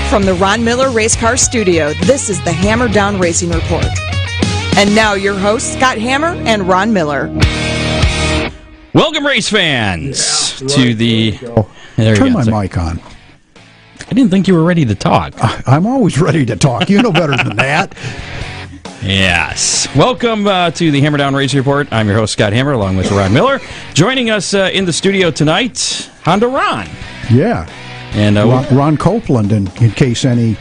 From the Ron Miller Race Car Studio, this is the Hammer Down Racing Report. And now your hosts, Scott Hammer and Ron Miller. Welcome, race fans, to the... Turn my mic on. I didn't think you were ready to talk. I'm always ready to talk. You know better than that. Yes. Welcome to the Hammer Down Racing Report. I'm your host, Scott Hammer, along with Ron Miller. Joining us in the studio tonight, Honda Ron. Yeah. And Ron Copeland, in case any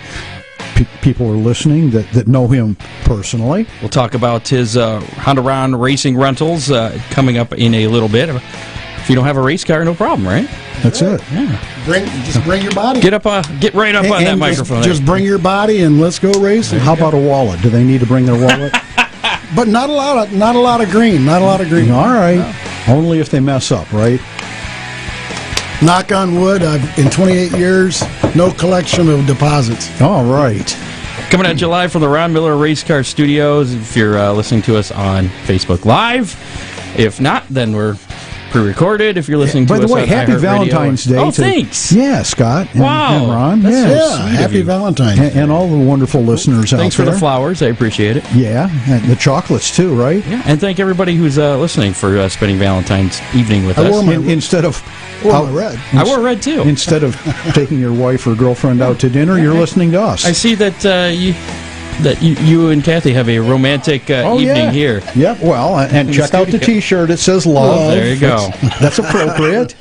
people are listening that know him personally. We'll talk about his Honda Ron Racing Rentals coming up in a little bit. If you don't have a race car, no problem, right? That's it. Yeah. Just bring your body. Get right up on that microphone. Just bring your body and let's go racing. How about a wallet? Do they need to bring their wallet? But not a lot of green. Not a lot of green. All right. No. Only if they mess up, right? Knock on wood, in 28 years, no collection of deposits. All right. Coming at you live from the Ron Miller Race Car Studios. If you're listening to us on Facebook Live. If not, then we're pre-recorded. If you're listening to us on By the way, happy Valentine's Day. Oh, thanks. Yeah, Scott. And Ron. Yeah, happy Valentine's Day. And all the wonderful listeners out there. Thanks for the flowers. I appreciate it. Yeah, and the chocolates too, right? Yeah, and thank everybody who's listening for spending Valentine's evening with us. Instead of... red. I wore red, too. Instead of taking your wife or girlfriend out to dinner, you're listening to us. I see that you and Kathy have a romantic evening here. Yep, well, and check out the T-shirt. It says love. There you go. That's appropriate.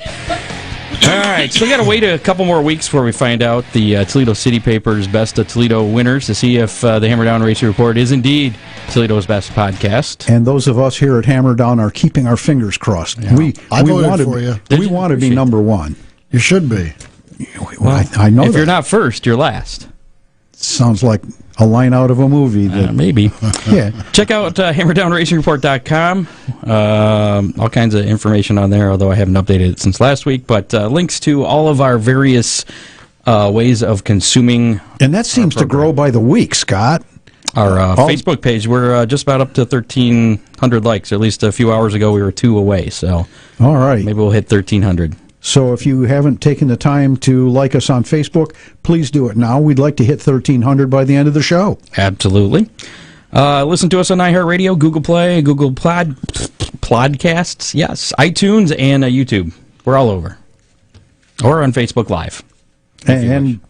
All right, so we got to wait a couple more weeks before we find out the Toledo City Paper's Best of Toledo winners to see if the Hammer Down Racing Report is indeed Toledo's best podcast. And those of us here at Hammer Down are keeping our fingers crossed. Yeah. I voted for you. We want to be number one. You should be. Well, I know if that. you're not first, you're last. Sounds like a line out of a movie. Maybe. Yeah. Check out hammerdownracingreport.com. All kinds of information on there, although I haven't updated it since last week. But links to all of our various ways of consuming. And that seems to grow by the week, Scott. Our Facebook page, we're just about up to 1,300 likes. At least a few hours ago, we were 2 away. So all right. Maybe we'll hit 1,300. So if you haven't taken the time to like us on Facebook, please do it now. We'd like to hit 1,300 by the end of the show. Absolutely. Listen to us on iHeartRadio, Google Play, Google Podcasts, yes, iTunes, and YouTube. We're all over. Or on Facebook Live. And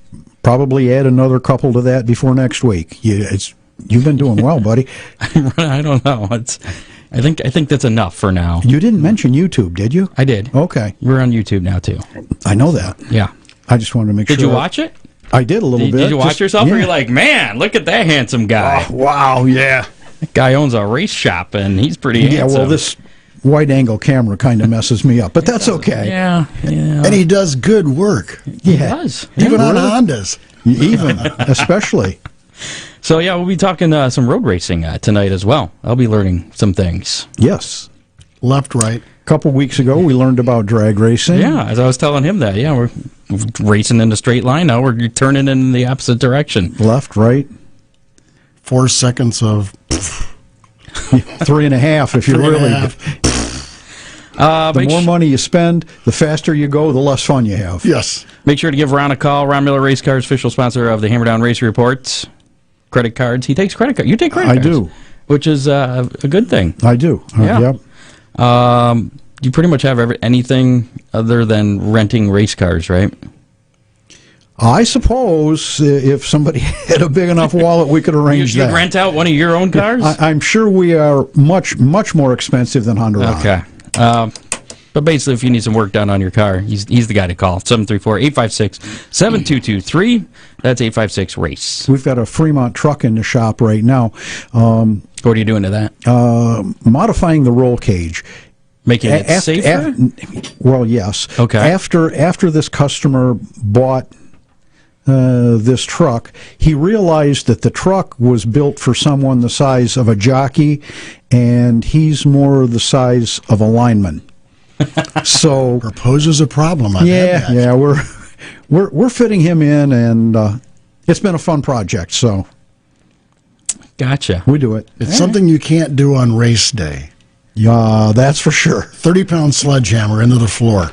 probably add another couple to that before next week. You've been doing well, buddy. I don't know. I think that's enough for now. You didn't mention YouTube, did you? I did. Okay. We're on YouTube now, too. I know that. Yeah. I just wanted to make sure. Did you watch it? I did a little bit. Did you watch yourself? Or you're like, man, look at that handsome guy. Oh, wow, yeah. That guy owns a race shop, and he's pretty handsome. Yeah, well, this wide-angle camera kind of messes me up, but that's okay. Yeah. And he does good work. He does. Even on Hondas. Even, especially. So, yeah, we'll be talking some road racing tonight as well. I'll be learning some things. Yes. Left, right. A couple weeks ago, we learned about drag racing. Yeah, as I was telling him that. Yeah, we're racing in a straight line. Now we're turning in the opposite direction. Left, right. 4 seconds of... 3.5 if you really... The more money you spend, the faster you go, the less fun you have. Yes. Make sure to give Ron a call. Ron Miller Race Cars, official sponsor of the Hammer Down Race Reports. Credit cards. He takes credit cards. You take credit cards. I do. Which is a good thing. I do. Yeah. Yep. You pretty much have anything other than renting race cars, right? I suppose if somebody had a big enough wallet, we could arrange that. You'd rent out one of your own cars? I'm sure we are much more expensive than Honda Ron. Okay. But basically, if you need some work done on your car, he's the guy to call. 734-856-7223. That's 856-RACE. We've got a Fremont truck in the shop right now. What are you doing to that? Modifying the roll cage. Making it safer? Well, yes. Okay. After this customer bought this truck, he realized that the truck was built for someone the size of a jockey, and he's more the size of a lineman. So proposes a problem. Yeah, we're fitting him in, and it's been a fun project. So gotcha. We do it. It's something you can't do on race day. Yeah, that's for sure. 30-pound sledgehammer into the floor.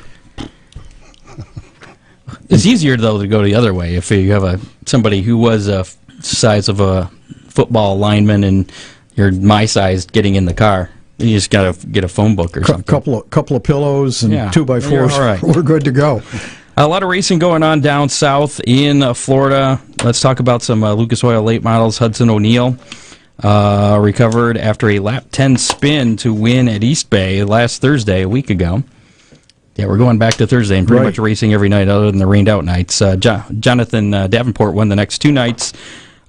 It's easier, though, to go the other way. If you have somebody who was a size of a football lineman and you're my size getting in the car, you just got to get a phone book or something. Couple of pillows and 2x4s. All right. We're good to go. A lot of racing going on down south in Florida. Let's talk about some Lucas Oil late models. Hudson O'Neal recovered after a lap 10 spin to win at East Bay last Thursday, a week ago. Yeah, we're going back to Thursday and pretty much racing every night other than the rained-out nights. Jonathan Davenport won the next 2 nights,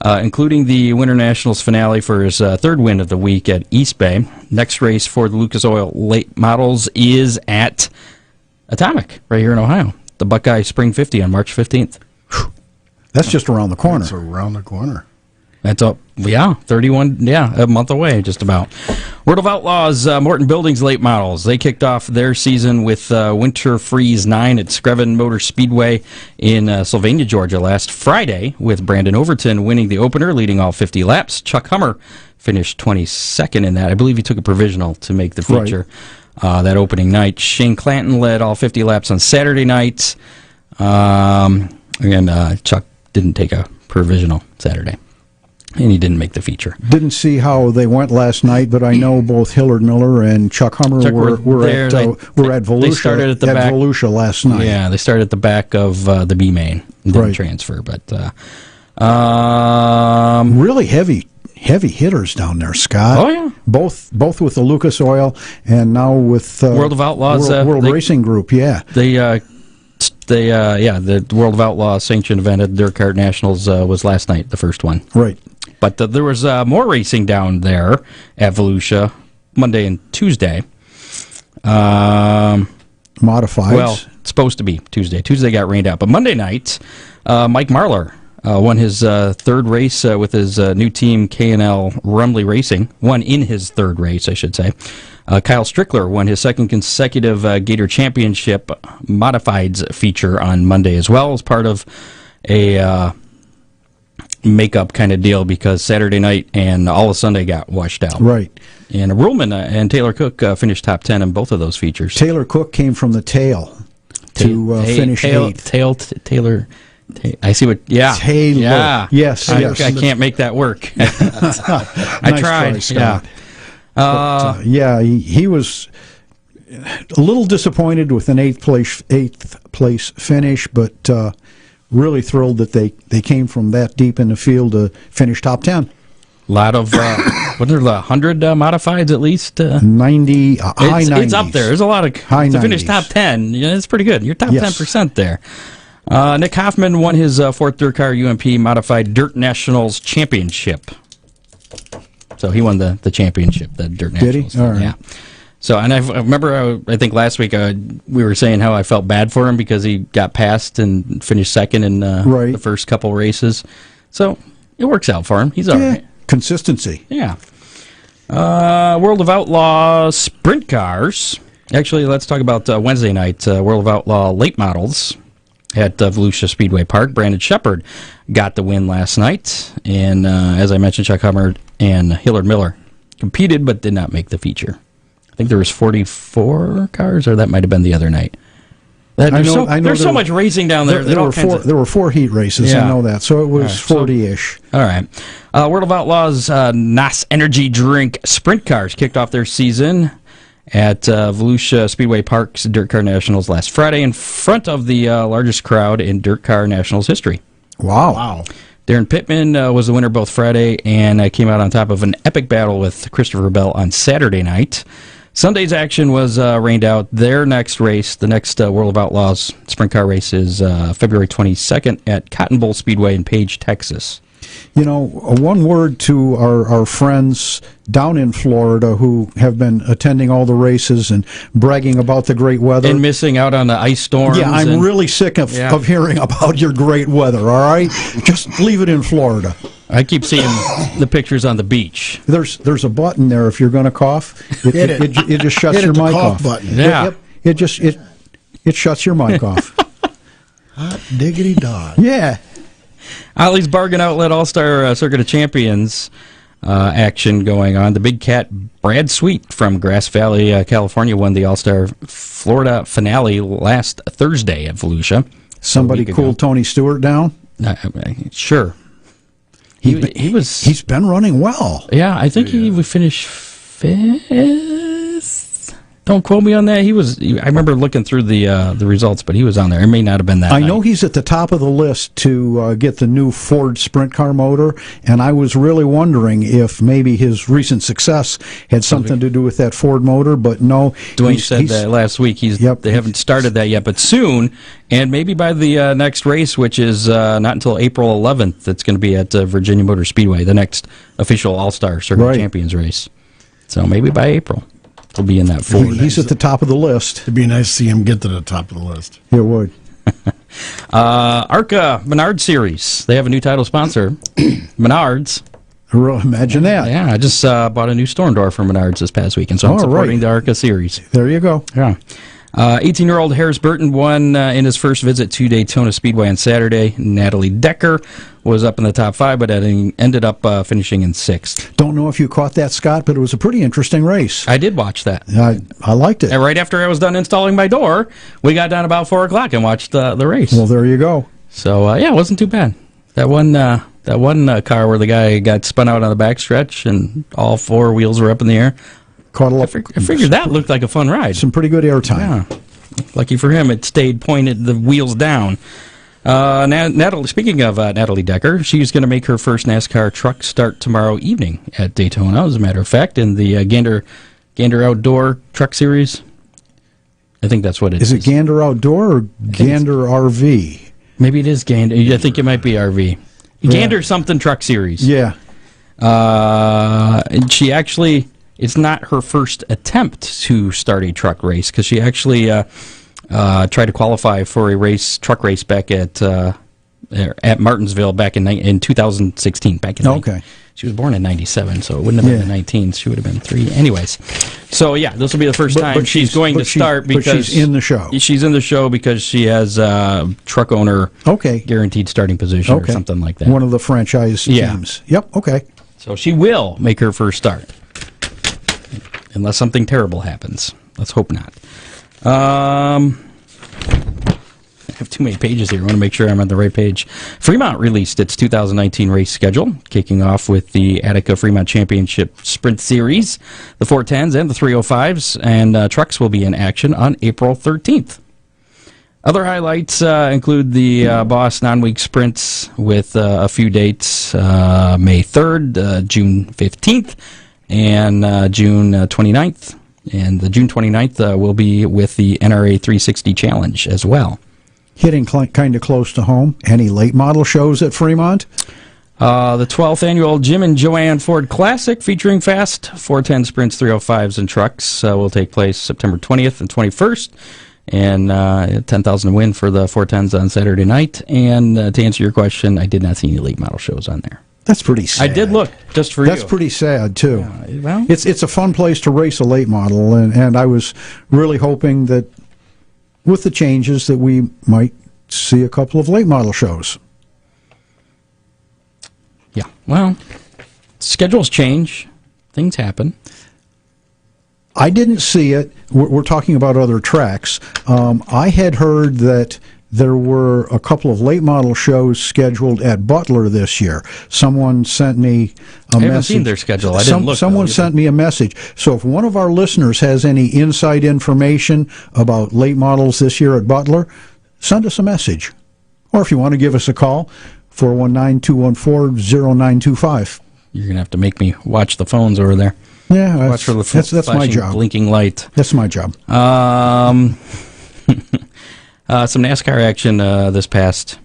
including the Winter Nationals finale for his third win of the week at East Bay. Next race for the Lucas Oil late models is at Atomic, right here in Ohio. The Buckeye Spring 50 on March 15th. That's just around the corner. It's around the corner. That's up, 31, a month away, just about. World of Outlaws, Morton Buildings late models. They kicked off their season with Winter Freeze 9 at Screven Motor Speedway in Sylvania, Georgia last Friday, with Brandon Overton winning the opener, leading all 50 laps. Chuck Hummer finished 22nd in that. I believe he took a provisional to make the feature that opening night. Shane Clanton led all 50 laps on Saturday night. Again, Chuck didn't take a provisional Saturday. And he didn't make the feature. Didn't see how they went last night, but I know both Hillard Miller and Chuck Hummer were at Volusia. They started at the back. Volusia last night. Yeah, they started at the back of the B main and didn't transfer. But really heavy hitters down there, Scott. Oh yeah, both with the Lucas Oil and now with World of Outlaws, World Racing Group. Yeah, the World of Outlaws sanctioned event at Dirt Kart Nationals was last night, the first one. Right. But there was more racing down there at Volusia Monday and Tuesday. Modifieds. Well, it's supposed to be Tuesday. Tuesday got rained out. But Monday night, Mike Marlar won his third race with his new team, K&L Rumley Racing. Won in his third race, I should say. Kyle Strickler won his second consecutive Gator Championship Modifieds feature on Monday as well, as part of a makeup kind of deal, because Saturday night and all of Sunday got washed out. Right. And Ruhlman and Taylor Cook finished top 10 in both of those features. Taylor Cook came from the tail to finish 8th. Taylor. I see what. Yeah. Taylor. Yeah. Yes. I can't make that work. I tried. Try, but, he was a little disappointed with an eighth place finish, but really thrilled that they came from that deep in the field to finish top 10. A lot of what are the 100 modifieds at least? 90 high 90s. It's up there. There's a lot of high to 90s. Finish top 10. Yeah, it's pretty good. You're top 10% there. Nick Hoffman won his fourth Dirt Car UMP Modified Dirt Nationals Championship. So he won the championship, the Dirt Nationals. Did he? All right. Yeah. So, and I remember, I think last week we were saying how I felt bad for him because he got passed and finished second in the first couple races. So it works out for him. He's all right. Consistency. Yeah. World of Outlaw Sprint Cars. Actually, let's talk about Wednesday night. World of Outlaw late models at Volusia Speedway Park. Brandon Shepard got the win last night. And as I mentioned, Chuck Hummer and Hillard Miller competed but did not make the feature. I think there was 44 cars, or that might have been the other night. There's so much racing down there. There were 4 heat races. I know that. So it was 40-ish. All right. World of Outlaws NOS Energy Drink Sprint Cars kicked off their season at Volusia Speedway Park's Dirt Car Nationals last Friday in front of the largest crowd in Dirt Car Nationals history. Wow. Darren Pittman was the winner both Friday and came out on top of an epic battle with Christopher Bell on Saturday night. Sunday's action was rained out. Their next race, the next World of Outlaws sprint car race, is February 22nd at Cotton Bowl Speedway in Page, Texas. You know, one word to our friends down in Florida who have been attending all the races and bragging about the great weather. And missing out on the ice storms. Yeah, I'm really sick of hearing about your great weather, all right? Just leave it in Florida. I keep seeing the pictures on the beach. There's a button there if you're going to cough. It just shuts your mic off. Button. Yeah. It shuts your mic off. Hot diggity dog. Yeah. Ollie's Bargain Outlet All-Star Circuit of Champions action going on. The Big Cat Brad Sweet from Grass Valley, California, won the All-Star Florida finale last Thursday at Volusia. Somebody week ago. cooled Tony Stewart down. Sure. He was. He's been running well. Yeah, I think he would finish fifth. Don't quote me on that. I remember looking through the results, but he was on there. It may not have been that. I know he's at the top of the list to get the new Ford Sprint car motor, and I was really wondering if maybe his recent success had something to do with that Ford motor, but no. Dwayne said that last week. They haven't started that yet, but soon, and maybe by the next race, which is not until April 11th, it's going to be at Virginia Motor Speedway, the next official All-Star Circuit Champions race. So maybe by April. Will be in that Ford. He's at the top of the list. It'd be nice to see him get to the top of the list. It would. ARCA Menards Series. They have a new title sponsor, Menards. Imagine that. Yeah, I just bought a new storm door for Menards this past weekend, so I'm supporting the ARCA Series. There you go. Yeah. 18-year-old Harris Burton won in his first visit to Daytona Speedway on Saturday. Natalie Decker was up in the top 5, but ended up finishing in 6th. Don't know if you caught that, Scott, but it was a pretty interesting race. I did watch that. I liked it. And right after I was done installing my door, we got down about 4 o'clock and watched the race. Well, there you go. So, yeah, it wasn't too bad. That one car where the guy got spun out on the backstretch and all 4 wheels were up in the air. I figured that looked like a fun ride. Some pretty good airtime. Yeah. Lucky for him, it stayed pointed, the wheels down. Natalie, speaking of Natalie Decker, she's going to make her first NASCAR truck start tomorrow evening at Daytona, as a matter of fact, in the Gander Outdoor Truck Series. I think that's what it is. Is it Gander Outdoor or Gander RV? Maybe it is Gander. I think it might be RV. Gander something truck series. Yeah. And she actually... It's not her first attempt to start a truck race because she actually tried to qualify for a truck race back at Martinsville back in 2016. She was born in 97, so it wouldn't have been in 19. She would have been 3. Anyways, so yeah, this will be the first time she's going to start because she's in the show. She's in the show because she has truck owner guaranteed starting position or something like that. One of the franchise teams. Yep. Okay. So she will make her first start. Unless something terrible happens. Let's hope not. I have too many pages here. I want to make sure I'm on the right page. Fremont released its 2019 race schedule, kicking off with the Attica Fremont Championship Sprint Series, the 410s and the 305s, and trucks will be in action on April 13th. Other highlights include the Boss non-week sprints with a few dates, May 3rd, June 15th, and June 29th. And the June 29th will be with the NRA 360 Challenge as well. Hitting kind of close to home. Any late model shows at Fremont? The 12th annual Jim and Joanne Ford Classic featuring fast 410 sprints, 305s, and trucks will take place September 20th and 21st. And 10,000 to win for the 410s on Saturday night. And to answer your question, I did not see any late model shows on there. That's pretty sad. I did look, just for you. That's pretty sad, too. Well, it's a fun place to race a late model, and I was really hoping that with the changes that we might see a couple of late model shows. Yeah, well, schedules change. Things happen. I didn't see it. We're talking about other tracks. I had heard that there were a couple of late model shows scheduled at Butler this year. Someone sent me a message. I haven't seen their schedule. I didn't look. Someone sent me a message. So if one of our listeners has any inside information about late models this year at Butler, send us a message. Or if you want to give us a call, 419-214-0925. You're going to have to make me watch the phones over there. Yeah, watch for the that's my job. Blinking light. That's my job. Some NASCAR action this past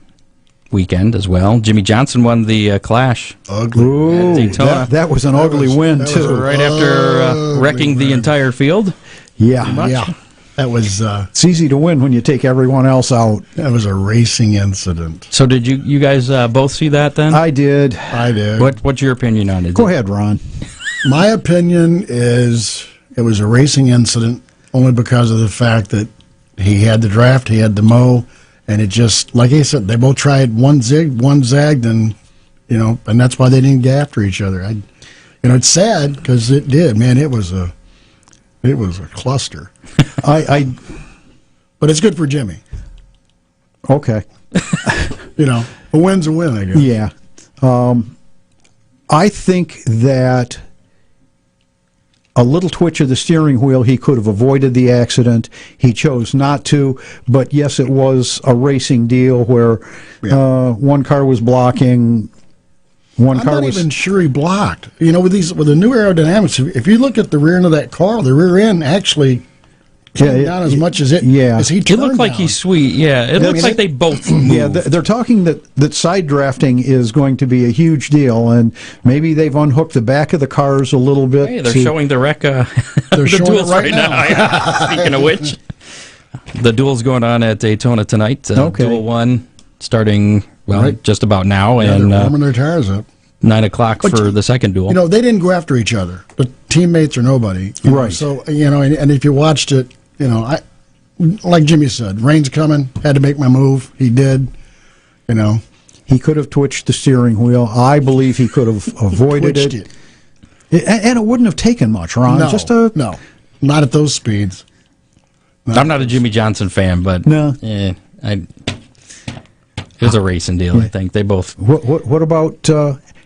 weekend as well. Jimmy Johnson won the Clash. Ugly. Ooh, at Daytona. That was an ugly win, too. Right after wrecking the entire field. Yeah. That was... it's easy to win when you take everyone else out. That was a racing incident. So did you guys both see that then? I did. What's your opinion on it? Go ahead, Ron. My opinion is it was a racing incident only because of the fact that he had the draft, he had the mow, and it just, like I said, they both tried. One zigged, one zagged, and that's why they didn't get after each other. It's sad because it did, man. It was a cluster. But it's good for Jimmy. Okay. You know, a win's a win, I guess. Yeah. I think that a little twitch of the steering wheel, he could have avoided the accident. He chose not to. But yes, it was a racing deal where one car was blocking. I'm not even sure he blocked. You know, with the new aerodynamics, if you look at the rear end of that car, the rear end actually came down as much as as he turned. It looked like he's sweet. Yeah, it looks like they both moved. Yeah, they're talking that side drafting is going to be a huge deal, and maybe they've unhooked the back of the cars a little bit. Hey, they're showing the wreck. They're showing it right now. Yeah. Speaking of which, the duel's going on at Daytona tonight. Okay. Duel 1 starting just about now, Yeah, and they're warming their tires up. 9 o'clock for the second duel. You know, they didn't go after each other, but teammates or nobody. Right. So, you know, and if you watched it, you know, like Jimmy said, rain's coming, had to make my move. He did, you know. He could have twitched the steering wheel. I believe he could have avoided it. And it wouldn't have taken much, Ron. No, not at those speeds. I'm not a Jimmy Johnson fan, but it was a racing deal, I think. They both... What about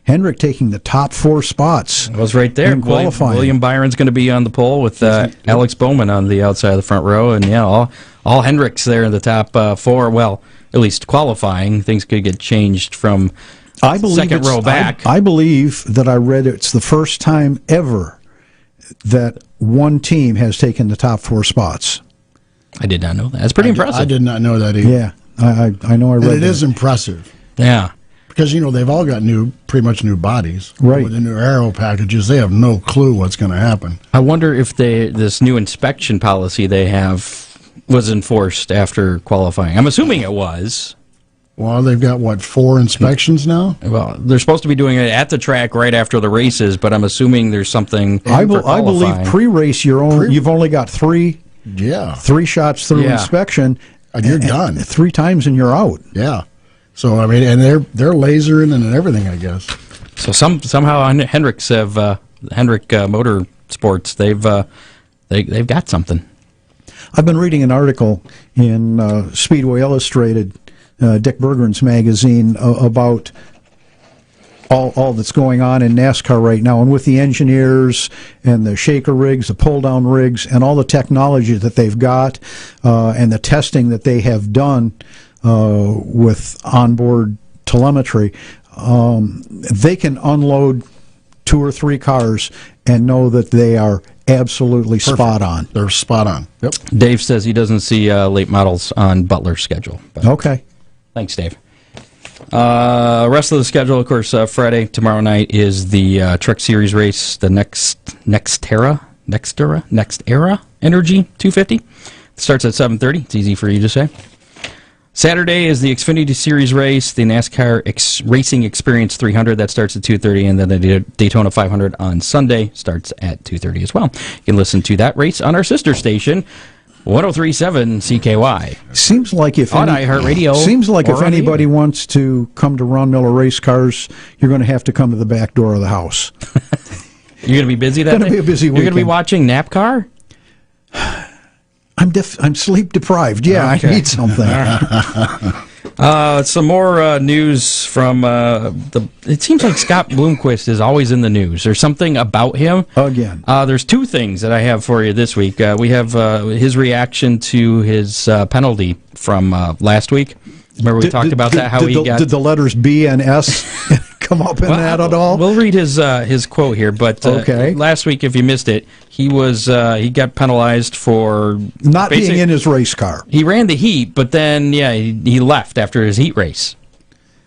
Hendrick taking the top 4 spots? It was right there. In qualifying. William Byron's going to be on the pole with Alex Bowman on the outside of the front row. And, all Hendricks there in the top 4. Well, at least qualifying. Things could get changed from second row back. I believe that I read it's the first time ever that one team has taken the top 4 spots. I did not know that. That's pretty impressive. I did not know that either. Yeah, I know I read And it that. is impressive. Yeah. Because, you know, they've all got pretty much new bodies. Right. With the new aero packages, they have no clue what's going to happen. I wonder if this new inspection policy they have was enforced after qualifying. I'm assuming it was. Well, they've got, 4 inspections now? Well, they're supposed to be doing it at the track right after the races, but I'm assuming there's something I for believe qualifying. pre-race you've only got 3 shots through inspection. And you're done. 3 times and you're out. Yeah. So, I mean, and they're lasering and everything, I guess. So somehow Hendricks have Hendrick Motorsports. They've got something. I've been reading an article in Speedway Illustrated, Dick Berggren's magazine, about all that's going on in NASCAR right now, and with the engineers and the shaker rigs, the pull-down rigs, and all the technology that they've got, and the testing that they have done with onboard telemetry, they can unload 2 or 3 cars and know that they are absolutely spot on. They're spot on. Yep. Dave says he doesn't see late models on Butler's schedule. But Okay. Thanks, Dave. Rest of the schedule, of course, Friday, tomorrow night is the Truck Series race, the Nextera Energy 250. It starts at 7:30. It's easy for you to say. Saturday is the Xfinity Series race, the NASCAR Racing Experience 300. That starts at 2:30, and then the Daytona 500 on Sunday starts at 2:30 as well. You can listen to that race on our sister station, 103.7 CKY. Seems like if on iHeartRadio. Seems like if or on anybody wants to come to Ron Miller Race Cars, you're going to have to come to the back door of the house. You're going to be busy that day? Going to be a busy You're going to be weekend. watching NASCAR? I'm sleep deprived. Yeah, Okay. I need something. Some more news from it seems like Scott Bloomquist is always in the news. There's something about him. Again. There's 2 things that I have for you this week. We have his reaction to his penalty from last week. Remember we talked about that, how Did the letters B and S come up in that at all? We'll read his quote here, but Okay. last week, if you missed it, he got penalized for Not being in his race car. He ran the heat, but then he left after his heat race,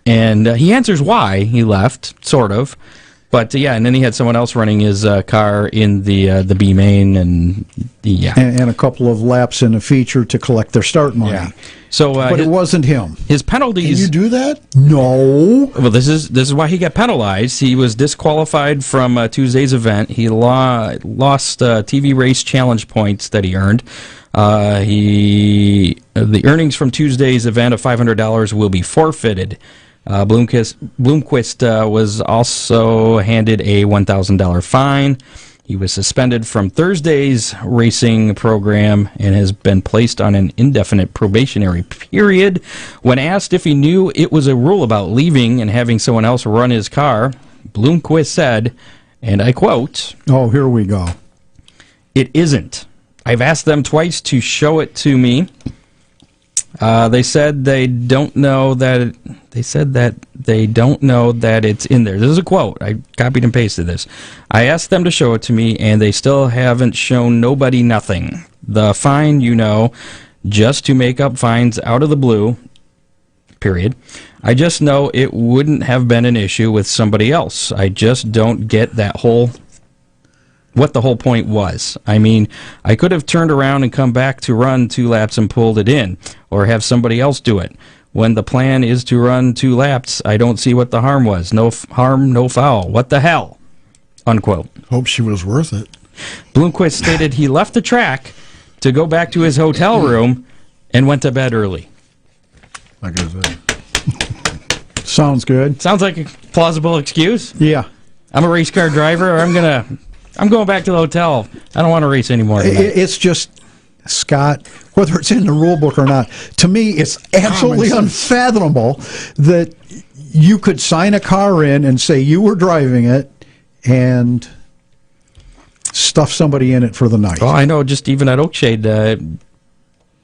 and he answers why he left, sort of. But and then he had someone else running his car in the B main, and And a couple of laps in a feature to collect their start money. Yeah. So, but it wasn't him. His penalties. Can you do that? No. Well, this is why he got penalized. He was disqualified from Tuesday's event. He lost TV race challenge points that he earned. The earnings from Tuesday's event of $500 will be forfeited. Bloomquist was also handed a $1,000 fine. He was suspended from Thursday's racing program and has been placed on an indefinite probationary period. When asked if he knew it was a rule about leaving and having someone else run his car, Bloomquist said, and I quote, Oh, here we go. "It isn't. I've asked them twice to show it to me. They said they don't know that. They said that they don't know that it's in there." This is a quote. I copied and pasted this. "I asked them to show it to me, and they still haven't shown nobody nothing. The fine, just to make up fines out of the blue. Period. I just know it wouldn't have been an issue with somebody else. I just don't get what the whole point was. I mean, I could have turned around and come back to run 2 laps and pulled it in, or have somebody else do it. When the plan is to run 2 laps, I don't see what the harm was. No harm, no foul. What the hell?" Unquote. Hope she was worth it. Bloomquist stated he left the track to go back to his hotel room and went to bed early. Like I said. Sounds good. Sounds like a plausible excuse. Yeah. I'm a race car driver, or I'm going back to the hotel. I don't want to race anymore tonight. It's just, Scott, whether it's in the rule book or not, to me it's absolutely unfathomable that you could sign a car in and say you were driving it and stuff somebody in it for the night. Well, I know just even at Oakshade,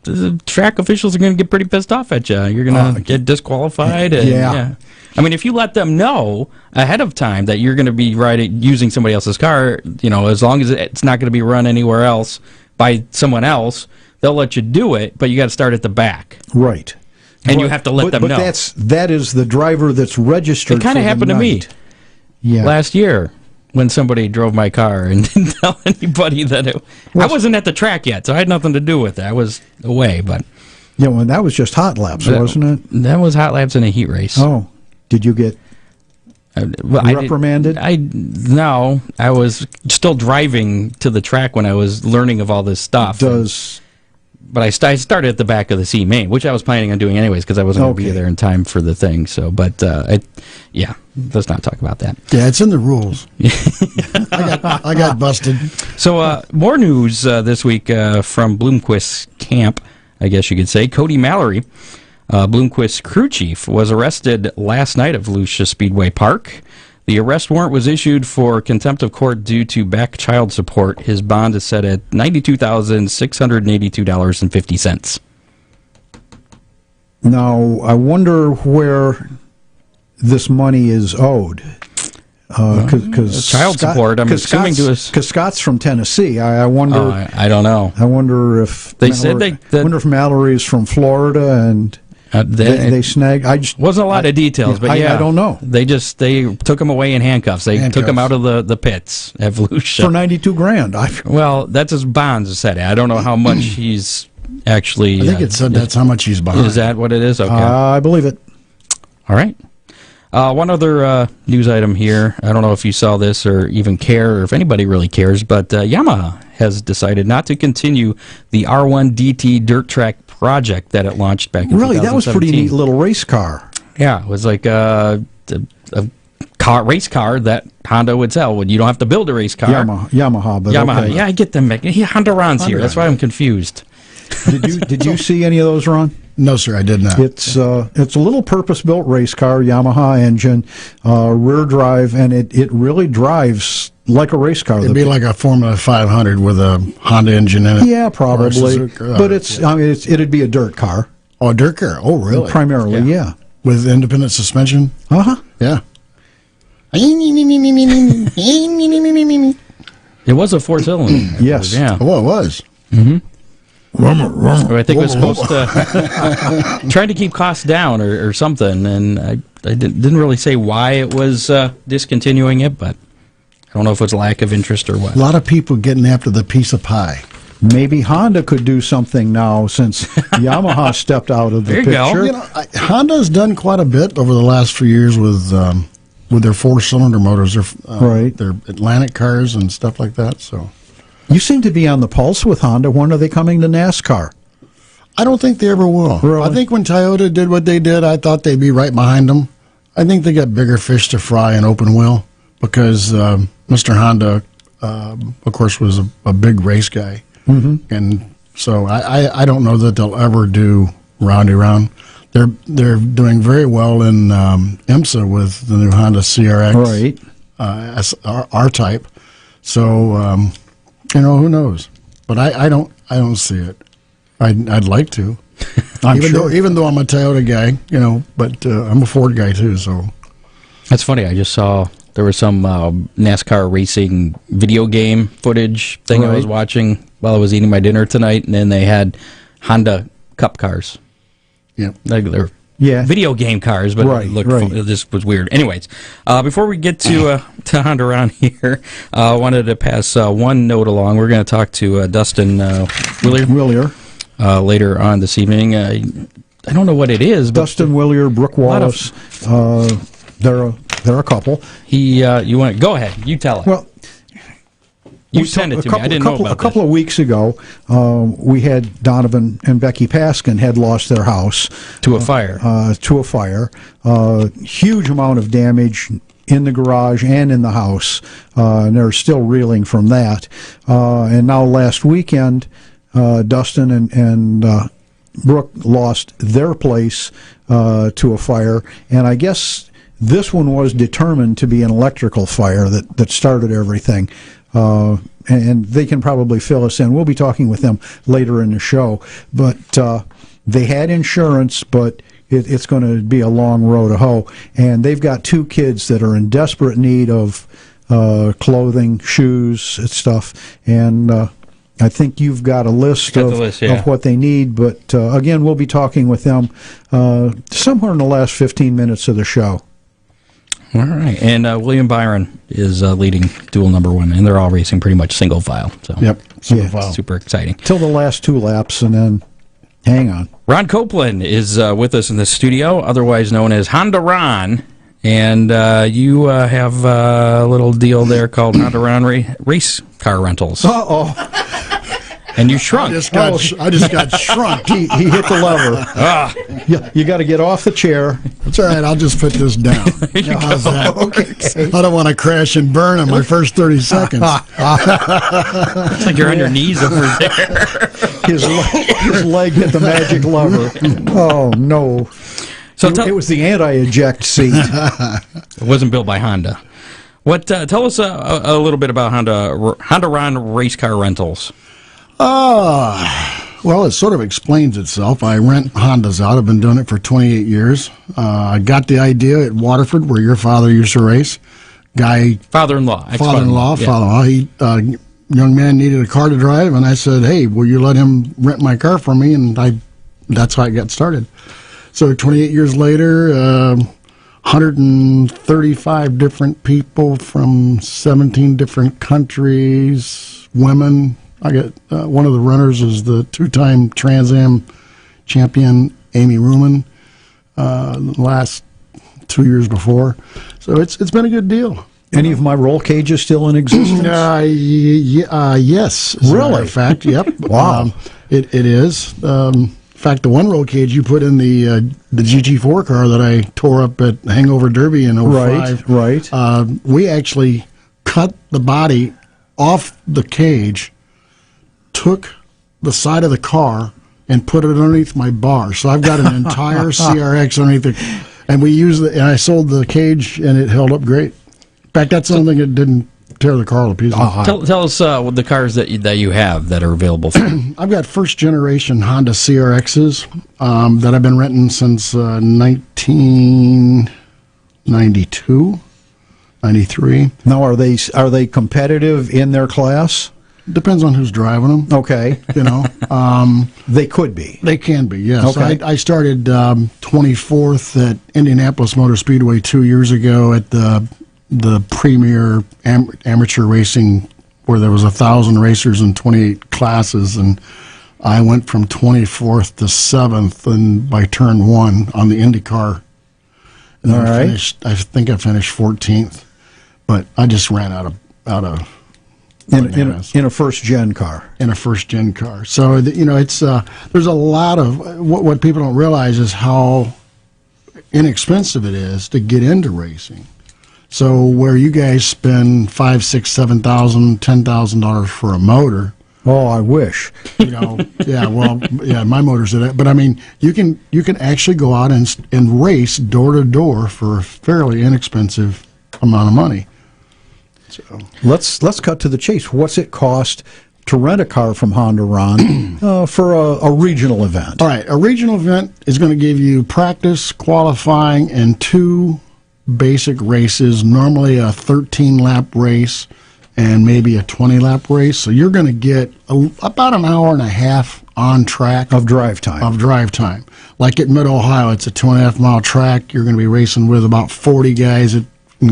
the track officials are going to get pretty pissed off at you. You're going to get disqualified. And, yeah. I mean, if you let them know ahead of time that you're going to be using somebody else's car, as long as it's not going to be run anywhere else by someone else, they'll let you do it, but you got to start at the back. Right. And you have to let them know. But that is the driver that's registered. It kind of happened to me last year when somebody drove my car and didn't tell anybody that I wasn't at the track yet, so I had nothing to do with it. I was away, but... Yeah, well, that was just hot laps, wasn't it? That was hot laps in a heat race. Oh. Did you get reprimanded? No, I was still driving to the track when I was learning of all this stuff. But I started at the back of the C main, which I was planning on doing anyways because I wasn't going to be there in time for the thing. So, but let's not talk about that. Yeah, it's in the rules. I got busted. So, more news this week from Bloomquist's camp, I guess you could say. Cody Mallory, Bloomquist's crew chief, was arrested last night at Volusia Speedway Park. The arrest warrant was issued for contempt of court due to back child support. His bond is set at $92,682.50. Now, I wonder where this money is owed. Because child support, I'm assuming to us. Because Scott's from Tennessee. I wonder. I don't know. I wonder if wonder if Mallory's from Florida and they snagged. Wasn't a lot of details, but I don't know. They took him away in handcuffs. They took him out of the pits at Volusia for $92,000. Well, that's his bonds set at. I don't know how much he's actually. I think it said that's how much he's behind. Is that what it is? Okay, I believe it. All right. One other news item here. I don't know if you saw this or even care, or if anybody really cares, but Yamaha has decided not to continue the R1 DT dirt track project that it launched back in 2017. That was a pretty neat little race car. Yeah, it was like a race car that Honda would sell. You don't have to build a race car. Yamaha. Okay. Yeah, I get them. Honda Ron's here. That's why I'm confused. Did you see any of those, Ron? No, sir, I did not. It's a little purpose-built race car, Yamaha engine, rear drive, and it really drives like a race car. It'd be like a Formula 500 with a Honda engine in it. Yeah, probably. But it'd be a dirt car. Oh, a dirt car. Oh, really? Primarily, yeah. With independent suspension? Uh-huh. Yeah. It was a 4-cylinder. Yes. Yeah. Oh, it was. Mm-hmm. I think it was supposed to trying to keep costs down or something, and I didn't really say why it was discontinuing it, but I don't know if it's lack of interest or what. A lot of people getting after the piece of pie. Maybe Honda could do something now since Yamaha stepped out of the picture. There you go. Honda's done quite a bit over the last few years with their 4-cylinder motors, their Atlantic cars and stuff like that. So. You seem to be on the pulse with Honda. When are they coming to NASCAR? I don't think they ever will. Really? I think when Toyota did what they did, I thought they'd be right behind them. I think they got bigger fish to fry in open wheel because Mr. Honda of course, was a big race guy. And so I don't know that they'll ever do Roundy Round. They're doing very well in IMSA with the new Honda CRX, Right. R-Type. So who knows? But I don't see it. I'd like to. Even though I'm a Toyota guy, but I'm a Ford guy too. So That's funny. I just saw there was some NASCAR racing video game footage thing I was Right. watching while I was eating my dinner tonight, and then they had Honda Cup cars. yeah. Like they're Yeah. video game cars, but Right, it looked right. it just was weird. Anyways, before we get to Honda around here, I wanted to pass one note along. We're going to talk to Dustin Willier. later on this evening. I don't know what it is, but Dustin Willier, Brooke Wallace. They're a couple. you want to go ahead? You tell it. Well, you sent it to me. I didn't know about a couple of weeks ago, we had Donovan and Becky Paskin had lost their house to a fire. to a fire. Huge amount of damage in the garage and in the house, and they're still reeling from that. And now last weekend, Dustin and Brooke lost their place to a fire, and I guess this one was determined to be an electrical fire that started everything. And they can probably fill us in. We'll be talking with them later in the show. But they had insurance, but it's going to be a long road to hoe. And they've got two kids that are in desperate need of clothing, shoes, and stuff. And I think you've got a list of what they need. But again, we'll be talking with them somewhere in the last 15 minutes of the show. All right, and William Byron is leading duel number one, and they're all racing pretty much single file. So Yep. Yeah. super exciting. Till the last two laps, and then hang on. Ron Copeland is with us in the studio, otherwise known as Honda Ron, and you have a little deal there called Honda Ron Race Car Rentals, Uh-oh. and you shrunk. I just got shrunk. He hit the lever. You got to get off the chair. It's all right. I'll just put this down. How's that? Okay. I don't want to crash and burn in my first 30 seconds. It's like you're on your knees over there. His leg hit the magic lever. Oh, no. So It was the anti-eject seat. it wasn't built by Honda. What? Tell us a little bit about Honda Ron Race Car Rentals. Well, it sort of explains itself. I rent Hondas out. I've been doing it for 28 years. I got the idea at Waterford, where your father used to race. Father-in-law. Father-in-law. He, young man needed a car to drive, and I said, "Hey, will you let him rent my car for me?" And that's how I got started. So 28 years later, 135 different people from 17 different countries, women. I got one of the runners is the two-time Trans Am champion, Amy Ruman, the last 2 years before. So it's been a good deal. Any of my roll cages still in existence? Yes. As a matter of fact, yep. Wow. It is. In fact, the one roll cage you put in the GT4 car that I tore up at Hangover Derby in 05. Right. We actually cut the body off the cage, took the side of the car, and put it underneath my bar. So I've got an entire CRX underneath it. And we used it, and I sold the cage, and it held up great. In fact, that's the only thing that didn't tear the car to pieces. Tell us what the cars that you have that are available for you. I've got first generation Honda CRXs that I've been renting since 1992, 93. Now, are they competitive in their class? Depends on who's driving them. Okay. They could be. They can be, yes. Okay. I started 24th at Indianapolis Motor Speedway 2 years ago at the premier amateur racing, where there was 1,000 racers in 28 classes, and I went from 24th to 7th, and by turn one on the IndyCar. And All right. I think I finished 14th, but I just ran out of In a first gen car. in a first gen car. So it's there's a lot of what people don't realize is how inexpensive it is to get into racing. So where you guys spend $5,000, $6,000, $7,000, $10,000 for a motor, Oh, I wish. you know, my motors are that. But I mean, you can actually go out and race door to door for a fairly inexpensive amount of money. So Let's cut to the chase. What's it cost to rent a car from Honda, Ron, for a regional event? all right, a regional event is going to give you practice, qualifying, and 2 basic races. Normally a 13-lap race and maybe a 20-lap race. So you're going to get about an hour and a half on track Of drive time. Like at Mid-Ohio, it's a 2.5-mile track. You're going to be racing with about 40 guys and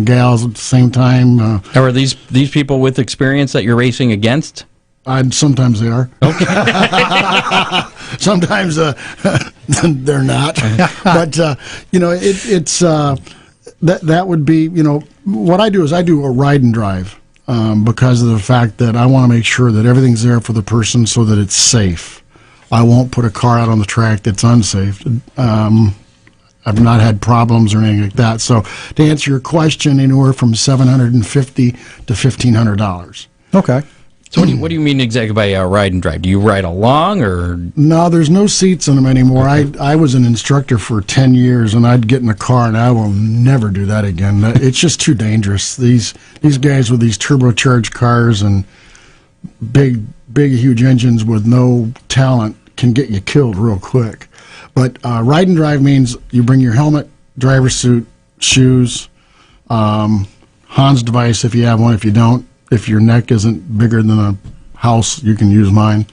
gals at the same time. Now, are these people with experience that you're racing against? Sometimes they are. Okay. Sometimes they're not. But it's that would be, what I do is I do a ride and drive because of the fact that I want to make sure that everything's there for the person so that it's safe. I won't put a car out on the track that's unsafe. I've not had problems or anything like that. So to answer your question, anywhere from $750 to $1,500. Okay. So what do you mean exactly by ride and drive? Do you ride along or? No, there's no seats in them anymore. I was an instructor for 10 years, and I'd get in a car, and I will never do that again. It's just too dangerous. These guys with these turbocharged cars and big, huge engines with no talent can get you killed real quick. But ride and drive means you bring your helmet, driver's suit, shoes, Hans device if you have one. If you don't, if your neck isn't bigger than a house, you can use mine.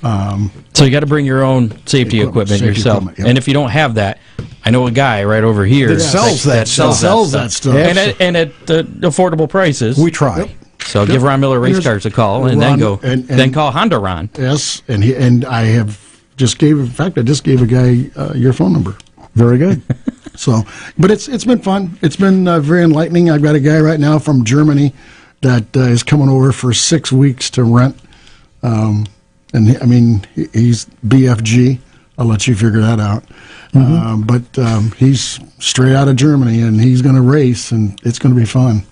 So you got to bring your own safety equipment yourself. Yep. And if you don't have that, I know a guy right over here That sells that stuff. And at affordable prices. We try. Yep. So give Ron Miller Race Cars a call and then Ron, go. and then call Honda Ron. Yes, and I have just gave. In fact, I just gave a guy your phone number. Very good. So, but it's been fun. It's been very enlightening. I've got a guy right now from Germany that is coming over for 6 weeks to rent. And he's BFG. I'll let you figure that out. Mm-hmm. But he's straight out of Germany, and he's going to race, and it's going to be fun.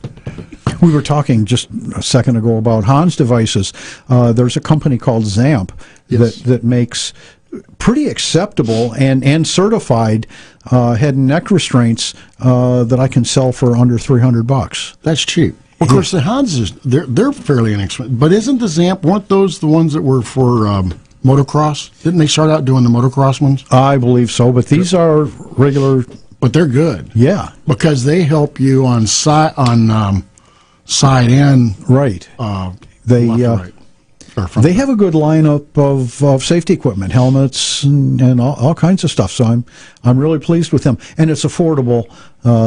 We were talking just a second ago about Hans devices. There's a company called Zamp Yes. that makes pretty acceptable and certified head and neck restraints that I can sell for under $300. That's cheap. Of course, the Hans they're fairly inexpensive. But isn't the Zamp, weren't those the ones that were for motocross? Didn't they start out doing the motocross ones? I believe so, but these are regular. But they're good. Yeah, Because they help you on side and right. They left and right. Or front. they have a good lineup of safety equipment, helmets, and all kinds of stuff. So I'm really pleased with them, and it's affordable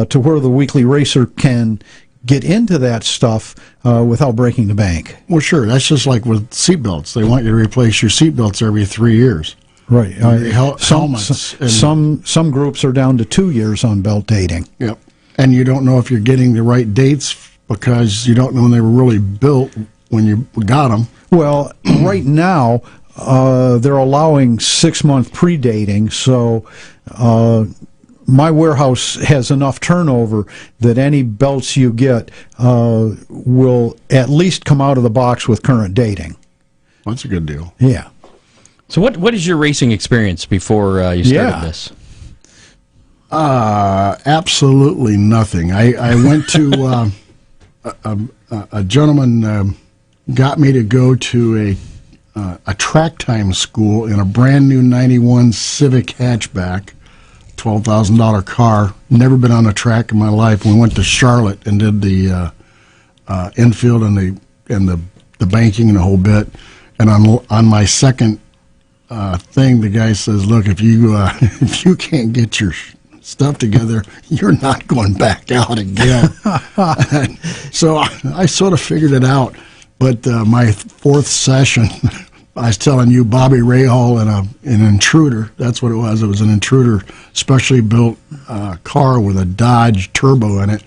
to where the weekly racer can get into that stuff without breaking the bank. Well, sure. That's just like with seatbelts. They want you to replace your seatbelts every 3 years. Right. Helmets. Some groups are down to 2 years on belt dating. Yep. And you don't know if you're getting the right dates because you don't know when they were really built when you got them. Well, right now they're allowing 6-month pre-dating, so my warehouse has enough turnover that any belts you get will at least come out of the box with current dating. That's a good deal. Yeah. So what is your racing experience before you started this? Absolutely nothing. I went to a gentleman got me to go to a track time school in a brand new '91 Civic hatchback, $12,000 car. Never been on a track in my life. We went to Charlotte and did the infield and the banking and the whole bit. And on my second thing, the guy says, "Look, if you can't get your stuff together, you're not going back out again." So I sort of figured it out. But my fourth session, I was telling you, Bobby Rahal and an Intruder. That's what it was. It was an Intruder, specially built car with a Dodge turbo in it.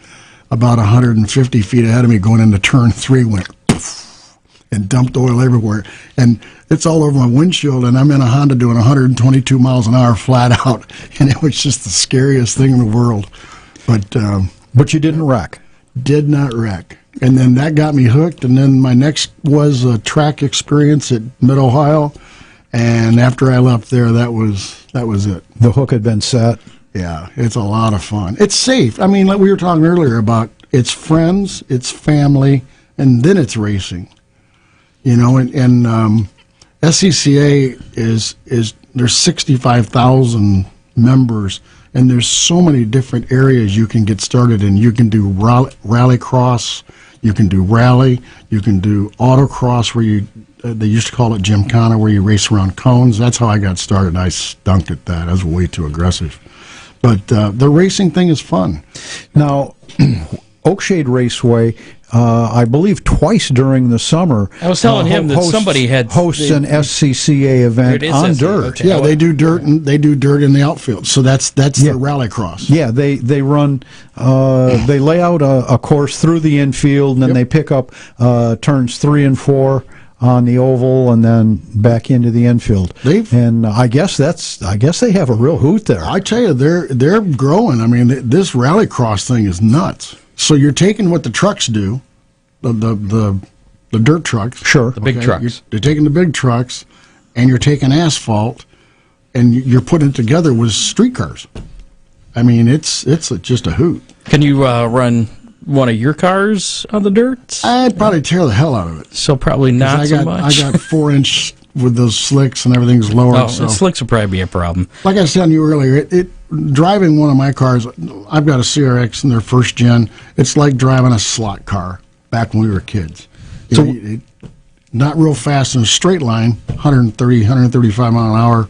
About 150 feet ahead of me, going into turn 3, went poof, and dumped oil everywhere. And it's all over my windshield, and I'm in a Honda doing 122 miles an hour flat out. And it was just the scariest thing in the world. But you didn't wreck. Did not wreck. And then that got me hooked. And then my next was a track experience at Mid-Ohio. And after I left there, that was it. The hook had been set. Yeah, it's a lot of fun. It's safe. I mean, like we were talking earlier about, it's friends, it's family, and then it's racing. You know, and SCCA is there's 65,000 members, and there's so many different areas you can get started in. You can do rally cross, you can do rally, you can do autocross, where you they used to call it Gymkhana, where you race around cones. That's how I got started. I stunk at that. I was way too aggressive. But the racing thing is fun. Now, Oakshade Raceway, I believe twice during the summer. I was telling him that somebody had hosts an SCCA event on dirt. Okay. Yeah, they do dirt and they do dirt in the outfield. So that's the rallycross. Yeah, they run. They lay out a course through the infield, and then they pick up turns 3 and 4 on the oval, and then back into the infield. And I guess they have a real hoot there. I tell you, they're growing. I mean, this rallycross thing is nuts. So you're taking what the trucks do, the dirt trucks. Sure. The big trucks. You're taking the big trucks, and you're taking asphalt, and you're putting it together with streetcars. I mean, it's just a hoot. Can you run one of your cars on the dirt? I'd probably tear the hell out of it. So probably not so much. I got 4-inch with those slicks, and everything's lowered. Oh, so. the slicks would probably be a problem. Like I was telling you earlier, driving one of my cars, I've got a CRX in their first gen. It's like driving a slot car back when we were kids. So, not real fast in a straight line, 130, 135 mile an hour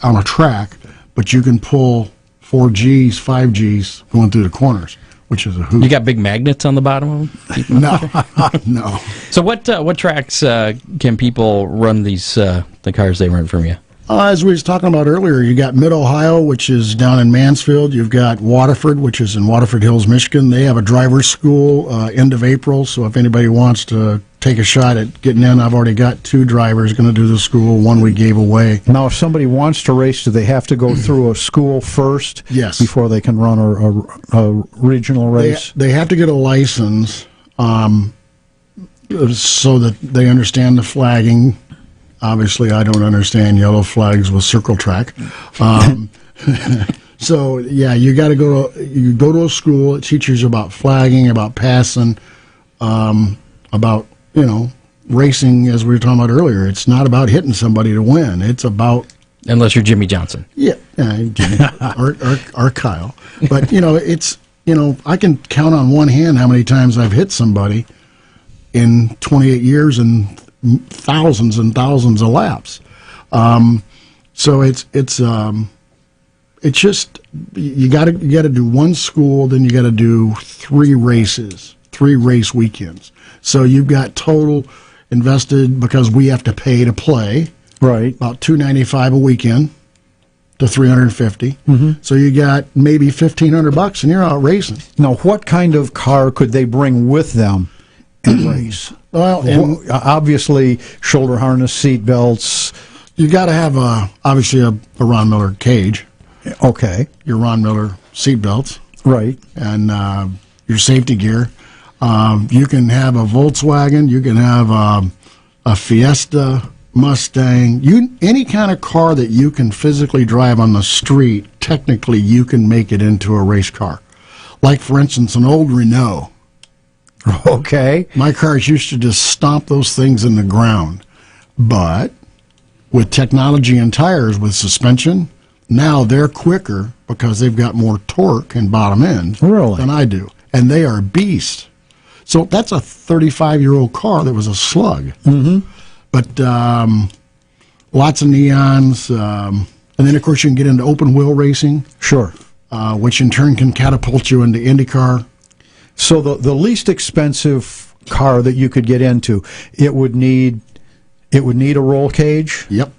on a track, but you can pull 4Gs, 5Gs going through the corners, which is a hoot. You got big magnets on the bottom of them? No. So what tracks can people run these the cars they rent from you? As we was talking about earlier, you got Mid-Ohio, which is down in Mansfield. You've got Waterford, which is in Waterford Hills, Michigan. They have a driver's school end of April, so if anybody wants to take a shot at getting in, I've already got 2 drivers going to do the school. One we gave away. now, if somebody wants to race, do they have to go through a school first? Yes. Before they can run a regional race? They have to get a license so that they understand the flagging. Obviously, I don't understand yellow flags with circle track. So, yeah, you got to go to a school. It teaches you about flagging, about passing, about, racing, as we were talking about earlier. It's not about hitting somebody to win. It's about... Unless you're Jimmy Johnson. Yeah, or Kyle. But, it's, I can count on one hand how many times I've hit somebody in 28 years and thousands and thousands of laps. So it's just, you got to do one school, then you got to do 3 races, 3 race weekends. So you've got total invested, because we have to pay to play, Right. about $295 a weekend to $350. Mm-hmm. So you got maybe $1,500 and you're out racing. Now, what kind of car could they bring with them and race? Well, and Obviously, shoulder harness, seat belts. you got to have obviously a Ron Miller cage, Okay. your Ron Miller seat belts, Right. and your safety gear. You can have a Volkswagen, you can have a Fiesta, Mustang, any kind of car that you can physically drive on the street. Technically, you can make it into a race car. Like, for instance, an old Renault. Okay. My cars used to just stomp those things in the ground. But with technology and tires, with suspension, now they're quicker because they've got more torque and bottom end Really? than I do. And they are beasts. So that's a 35-year-old car that was a slug. Mm-hmm. But lots of neons. And then, of course, you can get into open wheel racing, Sure. which in turn can catapult you into IndyCar. So the least expensive car that you could get into, it would need a roll cage, Yep.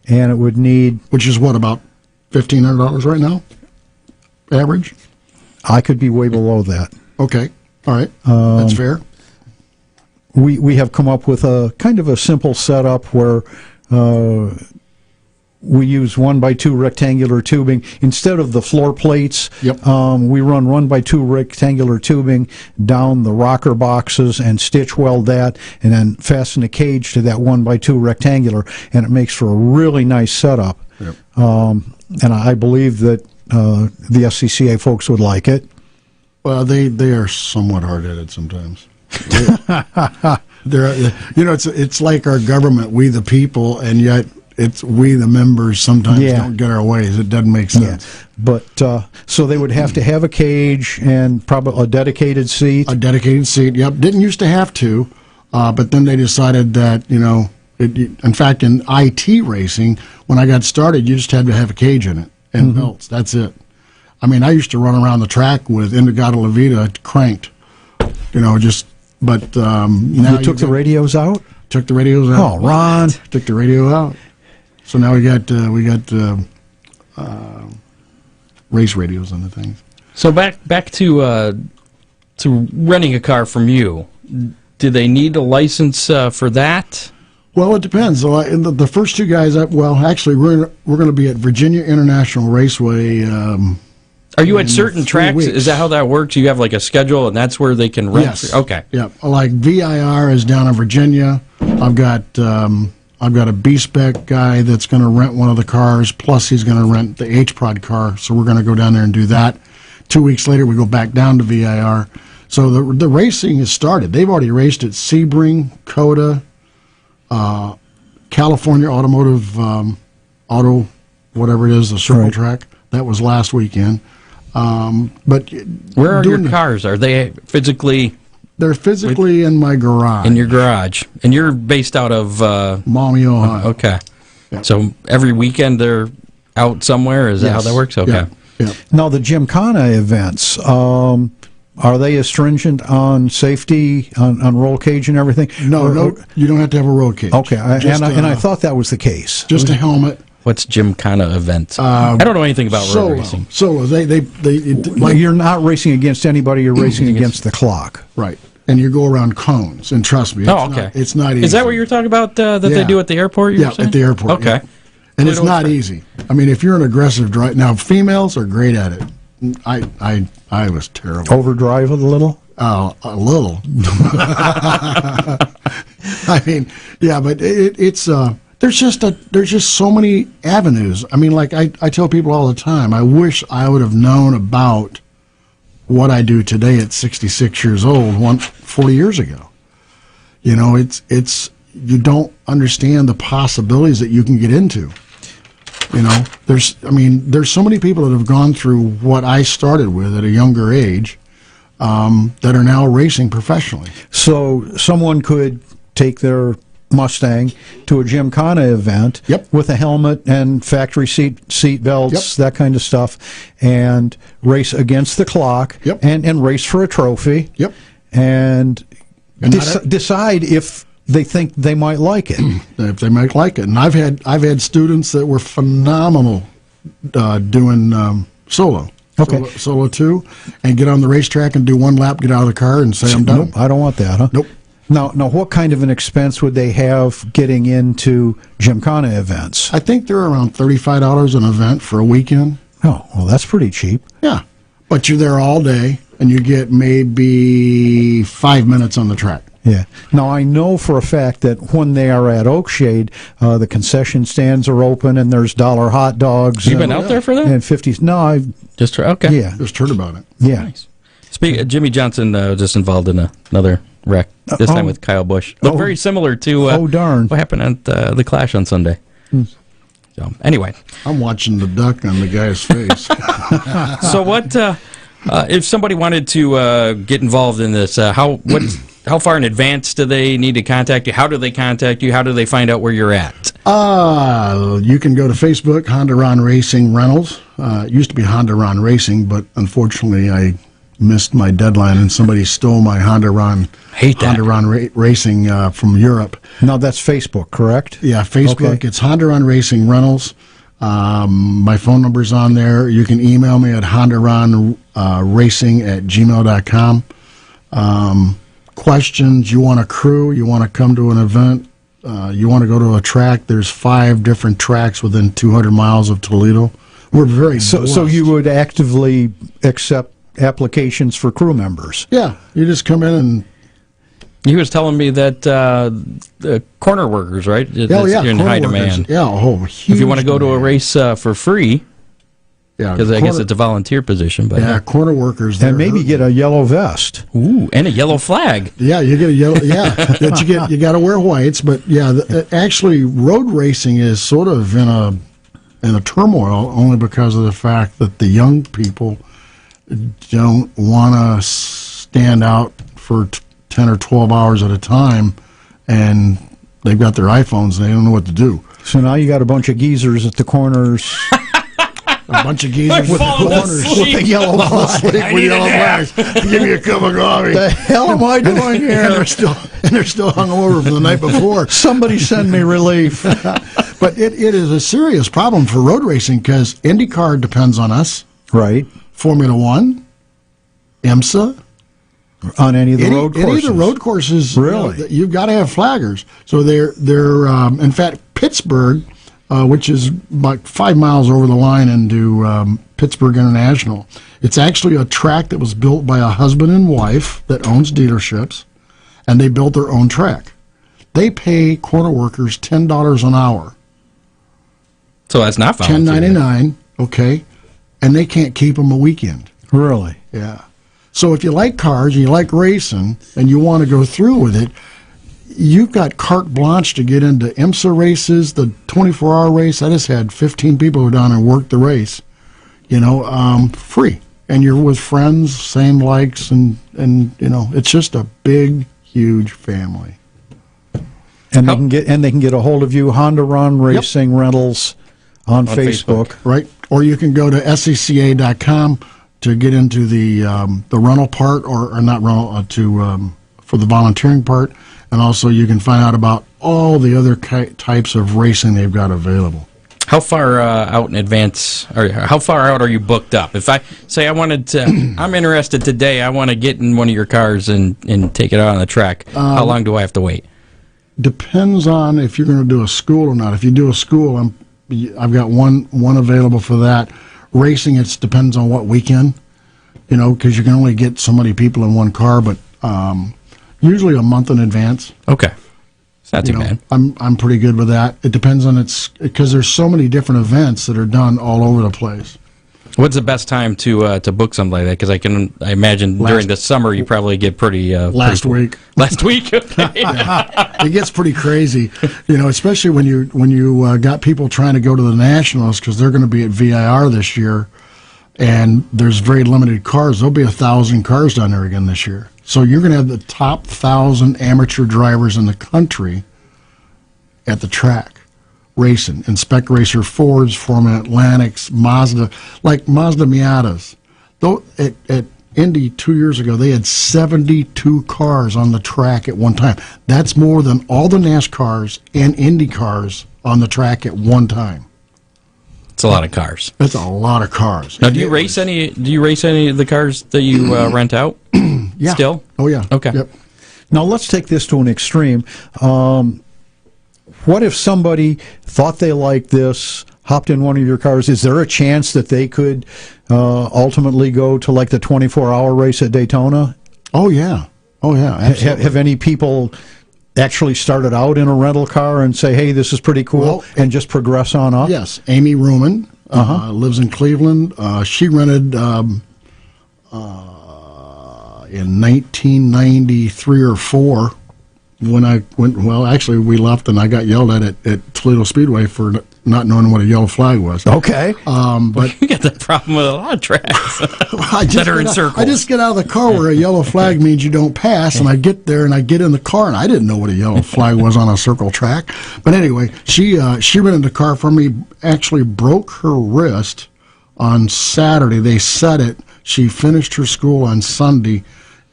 and it would need. Which is what, about $1,500 right now? Average? I could be way below that. Okay. All right. That's fair. We have come up with a kind of a simple setup where we use 1x2 rectangular tubing instead of the floor plates. Yep. We run 1x2 rectangular tubing down the rocker boxes and stitch weld that, and then fasten the cage to that 1x2 rectangular, and it makes for a really nice setup. Yep. And I believe that the SCCA folks would like it. Well, they are somewhat hard-headed sometimes. They're, it's like our government, we the people, and yet it's we the members sometimes don't get our ways. It doesn't make sense. Yeah. But so they would have to have a cage and probably a dedicated seat. A dedicated seat, yep. Didn't used to have to, but then they decided that, in fact, in IT racing, when I got started, you just had to have a cage in it and belts. That's it. I mean, I used to run around the track with Indigata La Vida cranked, but now you took the radios out? Took the radios out. Oh, Ron. Took the radio out. So now we got race radios on the things. So back to renting a car from you. Do they need a license for that? Well, it depends. So the first two guys, actually, we're going to be at Virginia International Raceway. Are you at certain tracks? Weeks. Is that how that works? You have like a schedule, and that's where they can rent? Yes. Okay. Yeah. Like VIR is down in Virginia. I've got a B-Spec guy that's going to rent one of the cars, plus he's going to rent the H-Prod car, so we're going to go down there and do that. 2 weeks later, we go back down to VIR. So the racing has started. They've already raced at Sebring, COTA, California Automotive, whatever it is, the circle track. That was last weekend. But where are your cars? Are they physically? They're physically in my garage. In your garage, and you're based out of Maumee, Ohio. Okay, Yep. So every weekend they're out somewhere. Is that how that works? Okay. Yeah. Now the Gymkhana events, are they as stringent on safety, on roll cage and everything? No, you don't have to have a roll cage. Okay, I thought that was the case. Just a helmet. What's Gymkhana event? I don't know anything about road racing. So Well, you're not racing against anybody. You're racing against the clock. Right. And you go around cones, and trust me, it's not easy. Is that what you're talking about that they do at the airport? Yeah, at the airport. Okay. Yeah. And it's not easy. I mean, if you're an aggressive driver, now females are great at it. I was terrible. Overdrive it a little? A little. I mean, yeah, but it's there's just so many avenues. I mean, like I tell people all the time, I wish I would have known about what I do today at 66 years old 40 years ago. It's you don't understand the possibilities that you can get into. There's so many people that have gone through what I started with at a younger age that are now racing professionally. So someone could take their Mustang to a Gymkhana event with a helmet and factory seat belts, that kind of stuff, and race against the clock and race for a trophy and decide if they think they might like it. If they might like it. And I've had students that were phenomenal doing solo. Okay. Solo 2, and get on the racetrack and do one lap, get out of the car, and say, I'm done. Nope, I don't want that, huh? Nope. Now, what kind of an expense would they have getting into Gymkhana events? I think they're around $35 an event for a weekend. Oh, well, that's pretty cheap. Yeah. But you're there all day, and you get maybe 5 minutes on the track. Yeah. Now, I know for a fact that when they are at Oakshade, the concession stands are open, and there's dollar hot dogs. You've been out there for that? And 50s. No, I've... Okay. Yeah. Just heard about it. Yeah. Nice. Jimmy Johnson just involved in another wreck, this time with Kyle Busch. Looked very similar to darn. what happened at the Clash on Sunday. So, anyway. I'm watching the duck on the guy's face. So what, if somebody wanted to get involved in this, how far in advance do they need to contact you? How do they contact you? How do they find out where you're at? You can go to Facebook, Honda Ron Racing Rentals. It used to be Honda Ron Racing, but unfortunately I missed my deadline and somebody stole my Honda Ron Racing from Europe. Now that's Facebook, correct? Yeah, Facebook. Okay. It's Honda Ron Racing Rentals. My phone number's on there. You can email me at hondaronracing@gmail.com. Questions, you want a crew, you want to come to an event, you want to go to a track, there's 5 different tracks within 200 miles of Toledo. We're very So blessed. you would actively accept applications for crew members? Yeah, you just come in and... He was telling me that the corner workers, right? Oh, yeah. You're in corner high workers. demand. Yeah, huge If you want to go to a demand. race for free, Yeah, because I guess corner- it's a volunteer position, but Yeah, corner workers. And maybe get a yellow vest. ooh, and a yellow flag. Yeah, you get a yellow. Yeah, that you got to wear whites. But yeah, actually, road racing is sort of in a turmoil only because of the fact that the young people don't want to stand out for 10 or 12 hours at a time, and they've got their iPhones and they don't know what to do. So now you got a bunch of geezers at the corners. A bunch of geezers with falling corners asleep. With a yellow flag. with yellow flags. Give me a cup of coffee. The hell am I doing And here? they're still hungover from the night before. Somebody send me relief. But it is a serious problem for road racing because IndyCar depends on us, Right. Formula One, IMSA, On any of the road courses. any of the road courses. Really? You've got to have flaggers. So they're in fact, Pittsburgh, which is about 5 miles over the line into Pittsburgh International. It's actually a track that was built by a husband and wife that owns dealerships, and they built their own track. They pay corner workers $10 an hour. So that's not volunteer. $10.99, okay, and they can't keep them a weekend. Really? Yeah. So if you like cars and you like racing and you want to go through with it, you've got carte blanche to get into IMSA races, the 24-hour race. I just had 15 people who down and worked the race, free. And you're with friends, same likes, and it's just a big, huge family. And they can get a hold of you, Honda Run Racing Rentals on Facebook. Right? Or you can go to secca.com to get into the rental part, or not rental, for the volunteering part. And also you can find out about all the other types of racing they've got available. How far out in advance, or how far out are you booked up? If I say I wanted to, I'm interested today, I want to get in one of your cars and take it out on the track, how long do I have to wait? Depends on if you're going to do a school or not. If you do a school, I've got one available for that. Racing, it depends on what weekend, because you can only get so many people in one car, but usually a month in advance. Okay. It's not too bad. I'm pretty good with that. It depends on because there's so many different events that are done all over the place. What's the best time to book something like that? Because I imagine during the summer you probably get pretty Last week. Last week, okay. It gets pretty crazy, especially when you got people trying to go to the Nationals because they're going to be at VIR this year, and there's very limited cars. There'll be 1,000 cars down there again this year. So you're going to have the top 1,000 amateur drivers in the country at the track racing. Inspect Racer Fords, Foreman Atlantics, Mazda, like Mazda Miatas. Though at Indy 2 years ago, they had 72 cars on the track at one time. That's more than all the NASCARs and Indy cars on the track at one time. It's a lot of cars. That's a lot of cars. Now, do you race any of the cars that you rent out? Yeah. Still? Oh, yeah. Okay. Yep. Now let's take this to an extreme. What if somebody thought they liked this, hopped in one of your cars? Is there a chance that they could ultimately go to like the 24-hour race at Daytona? Oh, yeah. Oh, yeah. Absolutely. Have any people actually started out in a rental car and say, hey, this is pretty cool, Well, and just progress on up? Yes, Amy Ruman lives in Cleveland. She rented in 1993 or 4 when I went. Well, actually, we left and I got yelled at Toledo Speedway for not knowing what a yellow flag was. Okay. But You got that problem with a lot of tracks that are in circles. I just get out of the car where a yellow flag means you don't pass, and I get there and I get in the car, and I didn't know what a yellow flag was on a circle track. But anyway, she rented the car from me, actually broke her wrist on Saturday. They set it. She finished her school on Sunday,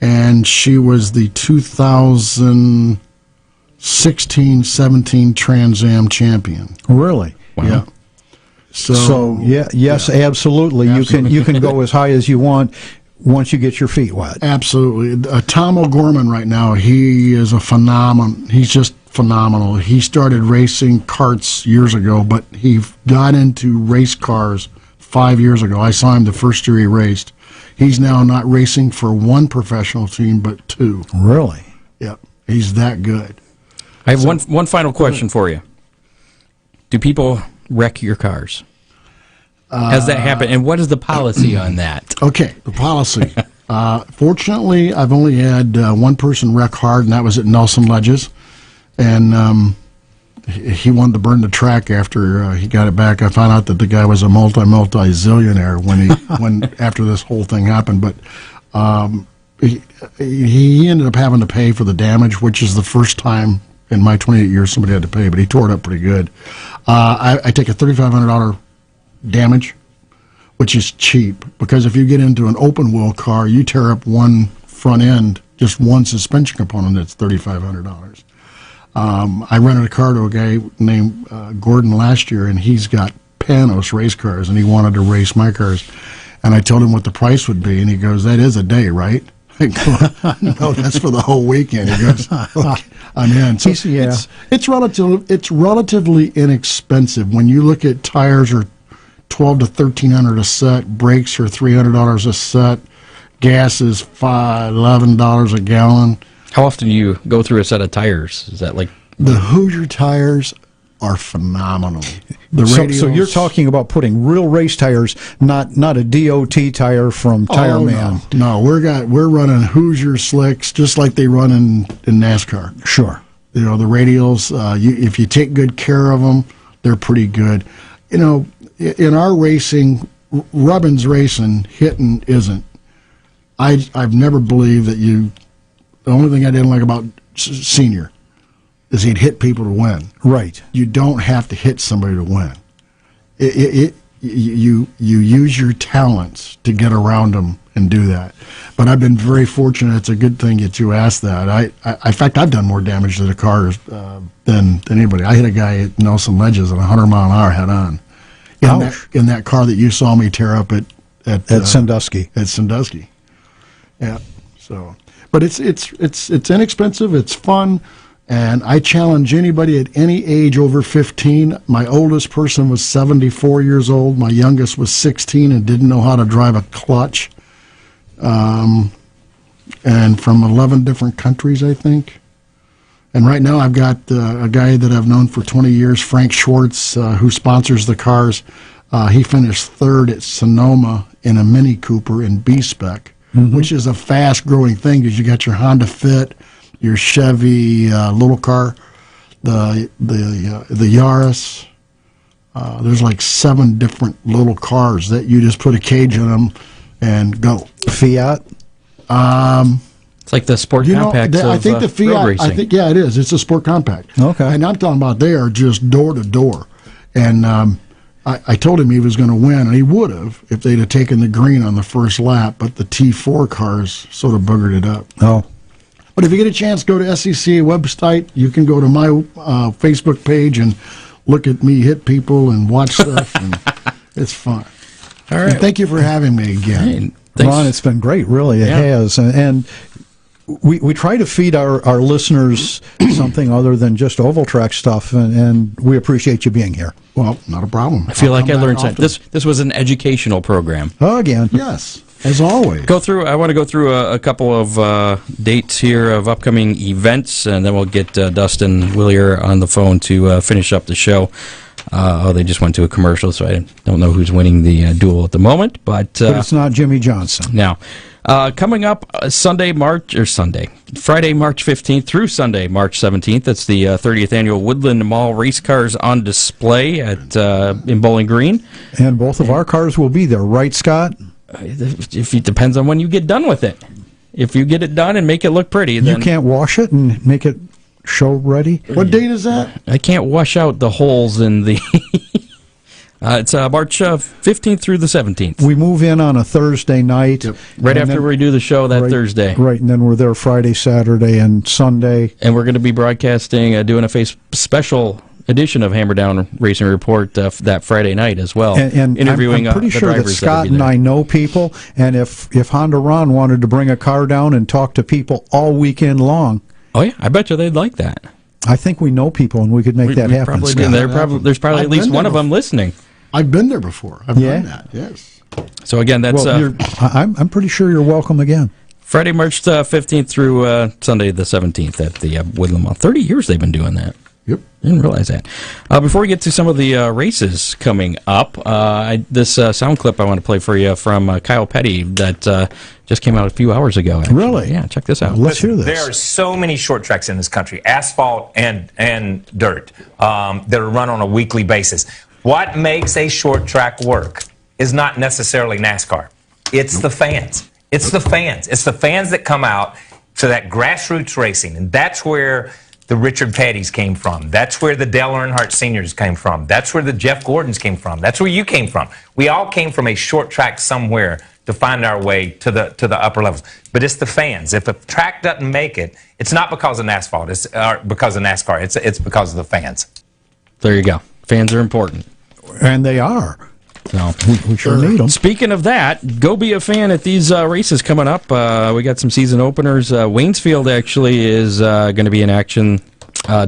and she was the 2016-17 Trans Am champion. Really? Wow. Yeah. So yes, absolutely. You can go as high as you want once you get your feet wet. Absolutely. Tom O'Gorman right now, he is a phenomenon. He's just phenomenal. He started racing karts years ago, but he got into race cars 5 years ago. I saw him the first year he raced. He's now not racing for one professional team, but two. Really? Yep. He's that good. I have one final question for you. Do people wreck your cars? Has that happened? And what is the policy on that? Okay, the policy. Fortunately, I've only had one person wreck hard, and that was at Nelson Ledges. And he wanted to burn the track after he got it back. I found out that the guy was a multi-zillionaire when after this whole thing happened. But he ended up having to pay for the damage, which is the first time in my 28 years somebody had to pay. But he tore it up pretty good. I take a $3,500 damage, which is cheap, because if you get into an open wheel car, you tear up one front end, just one suspension component, that's $3,500. I rented a car to a guy named Gordon last year, and he's got Panos race cars, and he wanted to race my cars. And I told him what the price would be, and he goes, "That is a day, right?" I go, "No, that's for the whole weekend." He goes, "Okay, I'm in." So it's relatively inexpensive. When you look at tires are $1,200 to $1,300 a set, brakes are $300 a set, gas is $11 a gallon. How often do you go through a set of tires? Is that like... The Hoosier tires are phenomenal. So you're talking about putting real race tires, not a DOT tire from Tire Man. No, we're running Hoosier slicks just like they run in NASCAR. Sure. You know, the radials, if you take good care of them, they're pretty good. You know, in our racing, Rubbin's racing, hitting isn't. I've never believed that the only thing I didn't like about Senior is he'd hit people to win. Right. You don't have to hit somebody to win. You use your talents to get around them and do that. But I've been very fortunate. It's a good thing that you asked that. In fact, I've done more damage to the cars than anybody. I hit a guy at Nelson Ledges at 100 mile an hour head on. In that car that you saw me tear up at Sandusky. At Sandusky. Yeah. So, but it's inexpensive. It's fun. And I challenge anybody at any age over 15. My oldest person was 74 years old. My youngest was 16 and didn't know how to drive a clutch. And from 11 different countries, I think. And right now I've got a guy that I've known for 20 years, Frank Schwartz, who sponsors the cars. He finished third at Sonoma in a Mini Cooper in B-Spec, which is a fast-growing thing because you got your Honda Fit, your Chevy little car, the Yaris. There's like 7 different little cars that you just put a cage in them and go. Fiat. It's like the sport compact of I think the Fiat. road racing. I think it is. It's a sport compact. Okay. And I'm talking about they are just door to door. And I told him he was going to win, and he would have if they'd have taken the green on the first lap. But the T4 cars sort of buggered it up. Oh. But if you get a chance, go to SCCA website. You can go to my Facebook page and look at me hit people and watch stuff, and it's fun. All right. And thank you for having me again. Thanks. Ron, it's been great, really. It has. And we try to feed our listeners something other than just oval track stuff, and we appreciate you being here. Well, not a problem. I feel like I learned something. This was an educational program. Again. Yes, as always. I want to go through a couple of dates here of upcoming events, and then we'll get Dustin Willier on the phone to finish up the show. They just went to a commercial, so I don't know who's winning the duel at the moment. But it's not Jimmy Johnson. Now, coming up Friday, March 15th through Sunday, March 17th. That's the 30th annual Woodland Mall Race Cars on Display at in Bowling Green. And both of our cars will be there, right, Scott? If it depends on when you get done with it. If you get it done and make it look pretty, then you can't wash it and make it show ready. What date is that? I can't wash out the holes in the. It's March 15th through the 17th. We move in on a Thursday night. Yep. Right after we do the show that Thursday. Right, and then we're there Friday, Saturday, and Sunday. And we're going to be broadcasting, doing a special edition of Hammer Down Racing Report that Friday night as well. And interviewing I'm pretty the sure that drivers Scott and I know people, and if Honda Ron wanted to bring a car down and talk to people all weekend long. Oh, yeah, I bet you they'd like that. I think we know people, and we could make that happen. Probably Scott. there's probably I've at least been one there of them before. listening. I've been there before. I've Yeah? done that. Yes. So again, that's Well, I'm pretty sure you're welcome again. Friday, March 15th through Sunday the 17th at the Woodland Mall. 30 years they've been doing that. Yep. Didn't realize that. Before we get to some of the races coming up, this sound clip I want to play for you from Kyle Petty that just came out a few hours ago. Actually. Really? Yeah, check this out. Well, let's hear this. There are so many short tracks in this country, asphalt and dirt, that are run on a weekly basis. What makes a short track work is not necessarily NASCAR. It's the fans. It's the fans. It's the fans that come out to that grassroots racing, and that's where the Richard Pettys came from. That's where the Dale Earnhardt Seniors came from. That's where the Jeff Gordons came from. That's where you came from. We all came from a short track somewhere to find our way to the upper levels. But it's the fans. If a track doesn't make it, it's not because of asphalt. It's because of NASCAR. It's because of the fans. There you go. Fans are important. And they are. So, We sure need them. speaking of that, go be a fan at these races coming up. We got some season openers. Waynesfield actually is going to be in action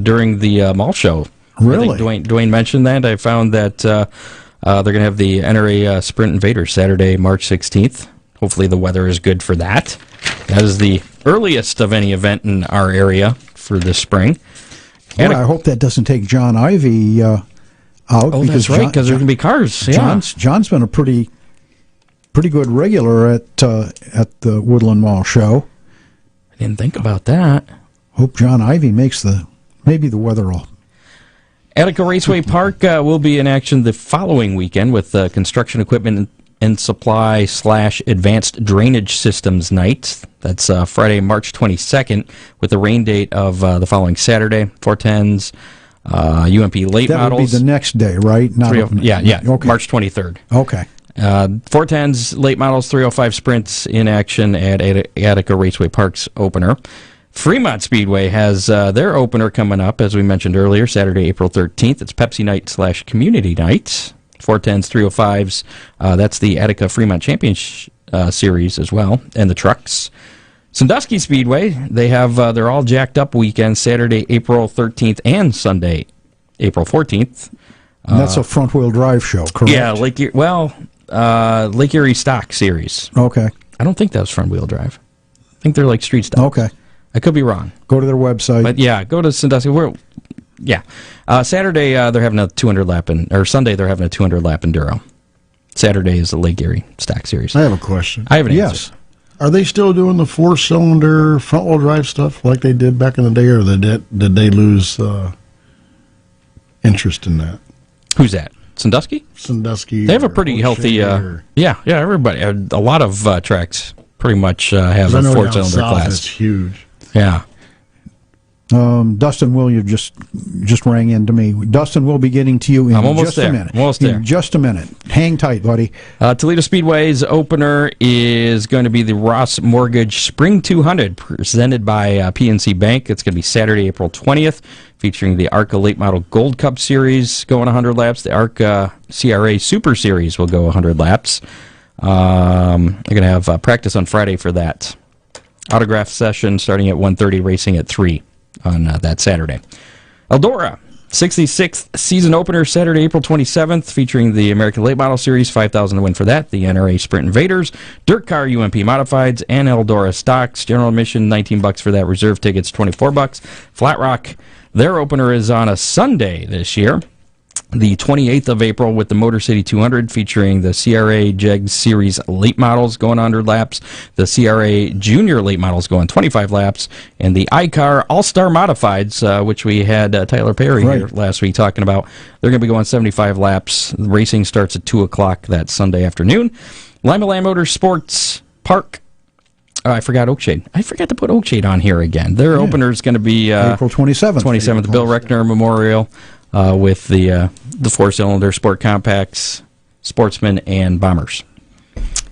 during the mall show. Really? I think Dwayne mentioned that. I found that they're going to have the NRA Sprint Invaders Saturday, March 16th. Hopefully the weather is good for that. That is the earliest of any event in our area for this spring. Boy, I hope that doesn't take John Ivey out. Oh, that's right, because there's going to be cars. Yeah. John's been a pretty good regular at the Woodland Mall show. I didn't think about that. Hope John Ivey makes maybe the weather all. Attica Raceway Park will be in action the following weekend with construction equipment and supply / advanced drainage systems night. That's Friday, March 22nd, with the rain date of the following Saturday. 410s, UMP late That models. would be the next day, right? Not yeah, Okay. March 23rd. Okay. 410s, late models, 305 sprints in action at Attica Raceway Park's opener. Fremont Speedway has their opener coming up, as we mentioned earlier, Saturday, April 13th. It's Pepsi Night / Community Night. 410s, 305s. That's the Attica Fremont Championship Series as well, and the trucks. Sandusky Speedway, they have their all jacked up weekend, Saturday, April 13th, and Sunday, April 14th. And that's a front wheel drive show, correct? Yeah, Lake Erie Stock Series. Okay. I don't think that was front wheel drive. I think they're like street stock. Okay. I could be wrong. Go to their website. But yeah, go to Sandusky. Saturday they're having a 200 lap, or Sunday they're having a 200 lap enduro. Saturday is the Lake Erie Stock Series. I have a question. I have an yes. answer. Are they still doing the 4-cylinder front-wheel drive stuff like they did back in the day, or did they lose interest in that? Who's that? Sandusky? Sandusky. They have a or pretty healthy. O'Shea or- Yeah, everybody. A lot of tracks pretty much have 'cause I a know down 4-cylinder south class. It's huge. Yeah. Dustin Williams just rang in to me. Dustin, will be getting to you in I'm almost just there. a minute. Almost there. In just a minute. Hang tight, buddy. Toledo Speedway's opener is going to be the Ross Mortgage Spring 200, presented by PNC Bank. It's going to be Saturday, April 20th, featuring the ARCA Late Model Gold Cup Series going 100 laps. The ARCA CRA Super Series will go 100 laps. They're going to have practice on Friday for that. Autograph session starting at 1:30, racing at 3 on that Saturday. Eldora, 66th season opener, Saturday, April 27th, featuring the American Late Model Series, $5,000 to win for that, the NRA Sprint Invaders, Dirt Car UMP Modifieds, and Eldora Stocks. General admission, $19 for that. Reserve tickets, $24. Flat Rock, their opener is on a Sunday this year, the 28th of April, with the Motor City 200 featuring the CRA JEGS Series late models going 100 laps, the CRA Junior late models going 25 laps, and the iCar All-Star Modifieds, which we had Tyler Perry here last week talking about. They're going to be going 75 laps. The racing starts at 2 o'clock that Sunday afternoon. Lima Land Motorsports Park. I forgot Oakshade. I forgot to put Oakshade on here again. Their opener is going to be April 27th. 27th, the Bill Reckner Memorial. With the 4-cylinder Sport Compacts, Sportsmen, and Bombers.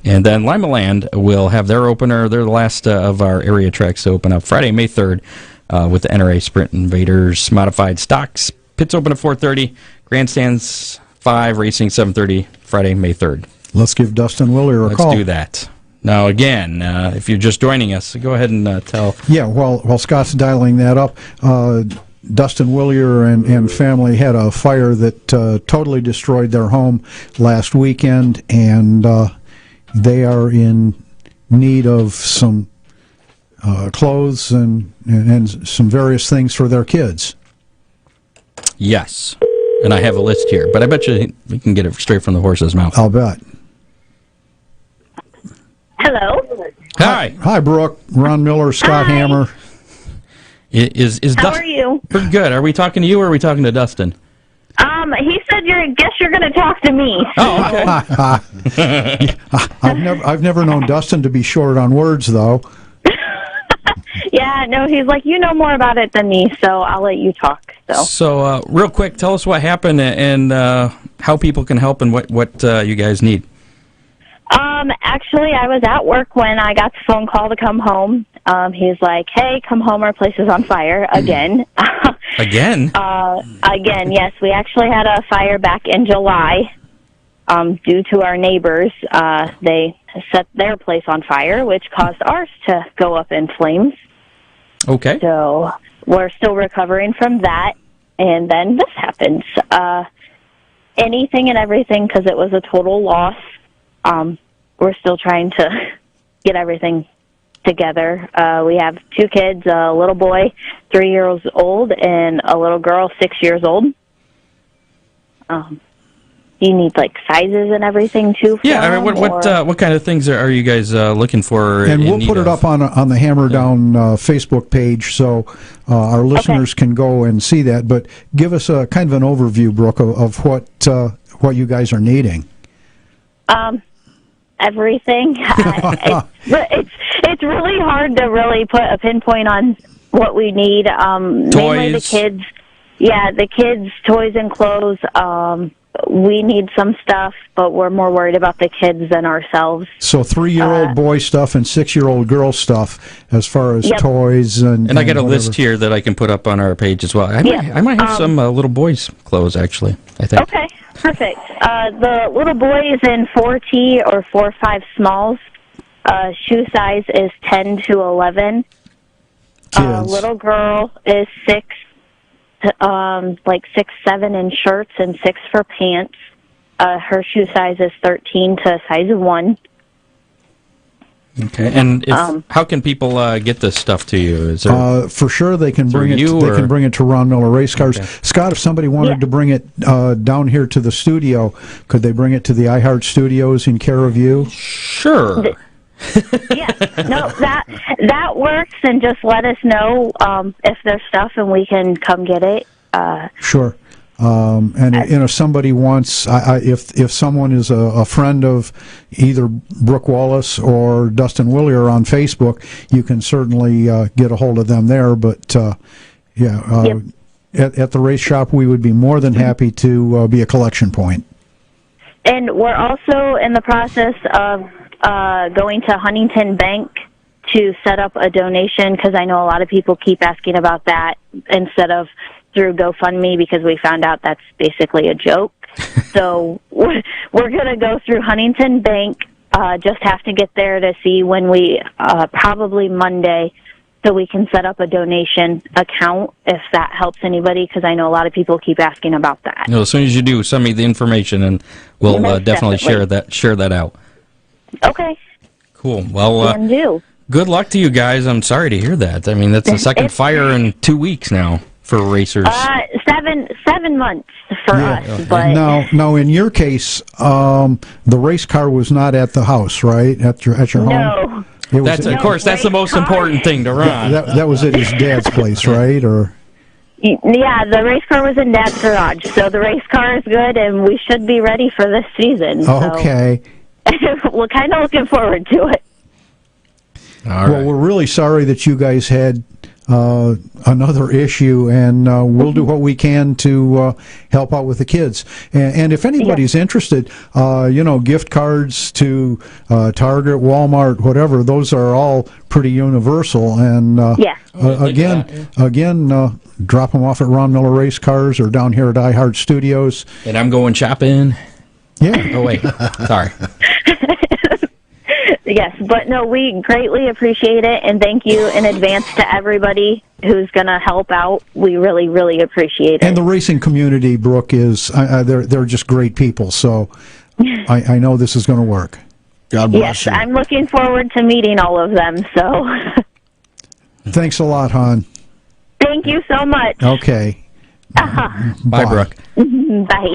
And then Lima Land will have their opener. They're the last of our area tracks to open up Friday, May 3rd, with the NRA Sprint Invaders Modified Stocks. Pits open at 4:30, Grandstands 5, Racing 7:30, Friday, May 3rd. Let's give Dustin Willer a call. Let's do that. Now, again, if you're just joining us, go ahead and tell. Yeah, while Scott's dialing that up, Dustin Willier and family had a fire that totally destroyed their home last weekend, and they are in need of some clothes and some various things for their kids. Yes. And I have a list here, but I bet you we can get it straight from the horse's mouth. I'll bet. Hello. Hi. Hi, Brooke. Ron Miller, Scott Hi. Hammer. Is How are you? Pretty good. Are we talking to you or are we talking to Dustin? He said guess you're going to talk to me. Oh, okay. I've never known Dustin to be short on words, though. Yeah, no, he's like, you know more about it than me, so I'll let you talk. So, real quick, tell us what happened and how people can help and what you guys need. Actually, I was at work when I got the phone call to come home. He's like, hey, come home, our place is on fire again. Again? Again, yes. We actually had a fire back in July due to our neighbors. They set their place on fire, which caused ours to go up in flames. Okay. So we're still recovering from that. And then this happens. Anything and everything, because it was a total loss. We're still trying to get everything together. We have 2 kids, a little boy, 3 years old, and a little girl, 6 years old. You need like sizes and everything too. Yeah, I mean, what kind of things are you guys looking for? And we'll put it up on the Hammer Down Facebook page, so our listeners can go and see that. But give us a kind of an overview, Brooke, of what you guys are needing. Everything. It's really hard to really put a pinpoint on what we need. Mainly the kids. Yeah, the kids' toys and clothes. We need some stuff, but we're more worried about the kids than ourselves. So 3-year-old boy stuff and 6-year-old girl stuff as far as toys and I got a whatever. list here that I can put up on our page as well. I might have some little boys' clothes, actually, I think. Okay, perfect. The little boy is in 4T or 4-5 smalls. Shoe size is 10 to 11. Kids. Little girl is 6, like 6'7" in shirts and 6 for pants. Her shoe size is 13 to size 1. Okay, and how can people get this stuff to you? Is there, for sure, they can bring it. you They or- can bring it to Ron Miller Race Cars. Okay. Scott, if somebody wanted to bring it down here to the studio, could they bring it to the iHeart Studios in care of you? Sure. Yeah, no, that works, and just let us know if there's stuff, and we can come get it. Sure. And if somebody wants, if someone is a friend of either Brooke Wallace or Dustin Willier on Facebook, you can certainly get a hold of them there. But at the race shop, we would be more than happy to be a collection point. And we're also in the process of going to Huntington Bank to set up a donation, because I know a lot of people keep asking about that instead of through GoFundMe, because we found out that's basically a joke. So we're going to go through Huntington Bank, just have to get there to see when we, probably Monday, so we can set up a donation account if that helps anybody, because I know a lot of people keep asking about that. No, as soon as you do, send me the information and we'll Most definitely definitely. share that out. Okay. Cool. Well, Can do. good luck to you guys. I'm sorry to hear that. I mean, that's the second fire in 2 weeks now for racers. 7 months for us, but Now, in your case, the race car was not at the house, right? At your home. no. It was, That's of course that's the most car. important thing to run. that was at his dad's place, right? Or Yeah, the race car was in Dad's garage, so the race car is good, and we should be ready for this season. okay. So we're kind of looking forward to it. All Well, right. we're really sorry that you guys had another issue, and we'll do what we can to help out with the kids. And if anybody's interested, gift cards to Target, Walmart, whatever, those are all pretty universal. And Yeah. again, drop them off at Ron Miller Race Cars or down here at iHeart Studios. And I'm going shopping. Yeah. Oh wait, sorry. yes. But no, we greatly appreciate it, and thank you in advance to everybody who's going to help out. We really, really appreciate it. And the racing community, Brooke, is they're just great people. So I know this is going to work. God bless Yes, you. I'm looking forward to meeting all of them. So Thanks a lot, hon. thank you so much. Okay. Bye, Brooke. Bye.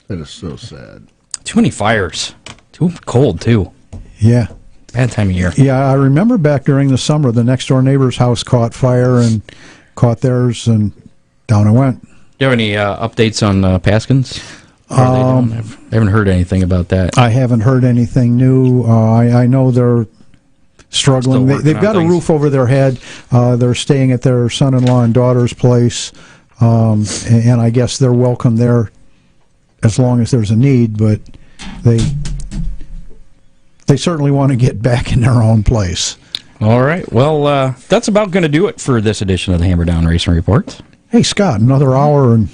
That is so sad. Too many fires. Too cold, too. Yeah. Bad time of year. Yeah, I remember back during the summer, the next door neighbor's house caught fire and caught theirs, and down it went. Do you have any updates on Paskins? How are they doing? I haven't heard anything about that. I haven't heard anything new. I know they're struggling. Still working They've on got a things. roof over their head. They're staying at their son-in-law and daughter's place, and I guess they're welcome there as long as there's a need, but they certainly want to get back in their own place. All right. Well, that's about going to do it for this edition of the Hammer Down Racing Report. Hey, Scott, another hour and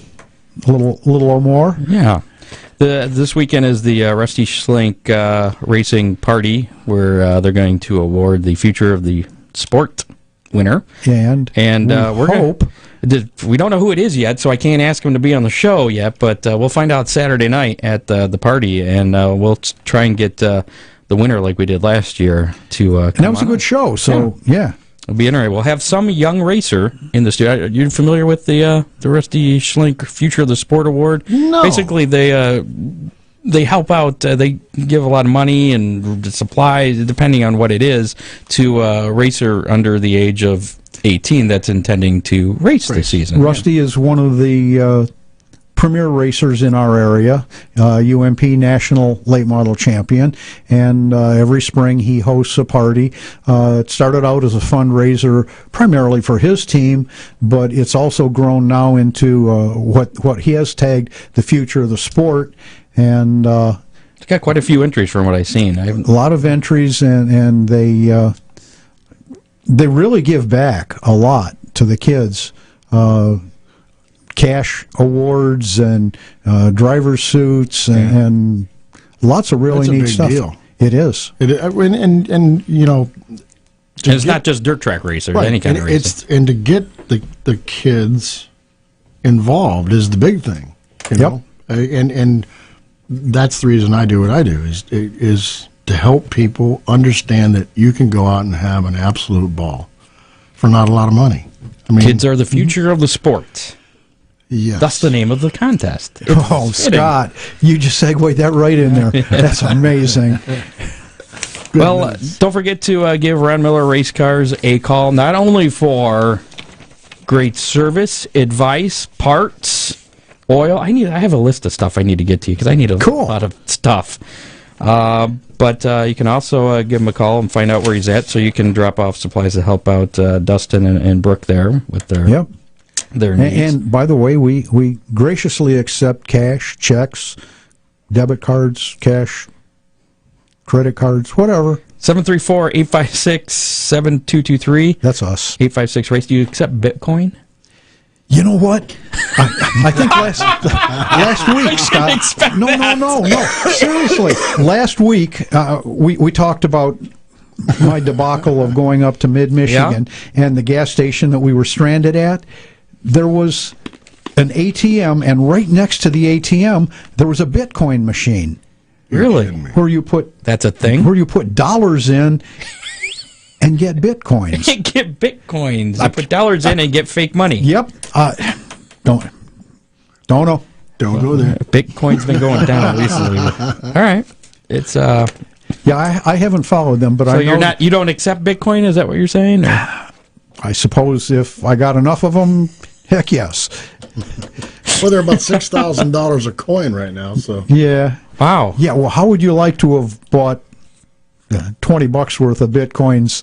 a little or more? Yeah. This weekend is the Rusty Schlink Racing Party, where they're going to award the Future of the Sport winner. And we're hope. We don't know who it is yet, so I can't ask him to be on the show yet, but we'll find out Saturday night at the party, and we'll try and get the winner like we did last year to come And that was a on. good show, so yeah. It'll be interesting. We'll have some young racer in the studio. Are you familiar with the Rusty Schlink Future of the Sport Award? No. Basically, they help out. They give a lot of money and supplies, depending on what it is, to a racer under the age of 18 that's intending to race this season. Rusty is one of the premier racers in our area, UMP National Late Model Champion, and every spring he hosts a party. It started out as a fundraiser primarily for his team, but it's also grown now into what he has tagged the future of the sport, and It's got quite a few entries from what I've seen. a lot of entries, and they really give back a lot to the kids. Cash awards and driver suits and lots of really That's a neat big stuff. deal. It is. And you know, And it's not just dirt track racers, right, any kind of and racing. and to get the kids involved is the big thing. You Yep. know? And that's the reason I do what I do is to help people understand that you can go out and have an absolute ball for not a lot of money. I mean, Kids are the future of the sport. yes. That's the name of the contest. Oh, fitting. Scott, you just segued that right in there. That's amazing. Well, don't forget to give Ron Miller Race Cars a call, not only for great service, advice, parts, oil. I have a list of stuff I need to get to you because I need a Cool. lot of stuff. But you can also give him a call and find out where he's at, so you can drop off supplies to help out Dustin and Brooke there with their Yep. their needs. And by the way, we graciously accept cash, checks, debit cards, cash, credit cards, whatever. 734-856-7223. That's us. 856 race. Do you accept Bitcoin? You know what? I think last week, Scott. No. Seriously, last week we talked about my debacle of going up to mid-Michigan and the gas station that we were stranded at. There was an ATM, and right next to the ATM, there was a Bitcoin machine. Really? Where you put That's a thing? where you put dollars in and get bitcoins. Get Bitcoins. You put dollars in and get fake money. Yep. Don't know. Don't go there. Bitcoin's been going down recently. All right. It's Yeah, I haven't followed them, but so I know, you don't accept Bitcoin? Is that what you're saying? Or? I suppose if I got enough of them, heck yes. Well, they're about $6,000 a coin right now. So Yeah. Wow. Yeah. Well, how would you like to have bought $20 worth of bitcoins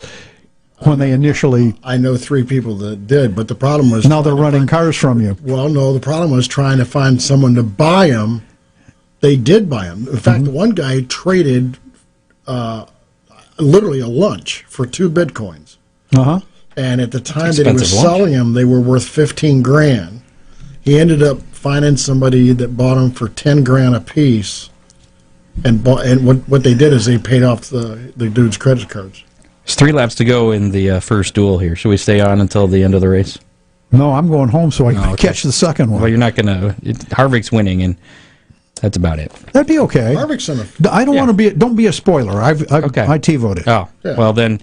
when they initially? I know 3 people that did, but the problem was Now they're running cars from you. Well, no, the problem was trying to find someone to buy them. They did buy them. In fact, one guy traded literally a lunch for 2 bitcoins. Uh huh. And at the time that he was Expensive lunch. selling them, they were worth $15,000. He ended up finding somebody that bought them for $10,000 a piece, and what they did is they paid off the dude's credit cards. There's 3 laps to go in the first duel here. Should we stay on until the end of the race? No, I'm going home so I can catch the second one. Well, you're not going to. Harvick's winning, and that's about it. That'd be okay. Harvick's in I don't want to be. Don't be a spoiler. I T-voted. Oh, Yeah. well then,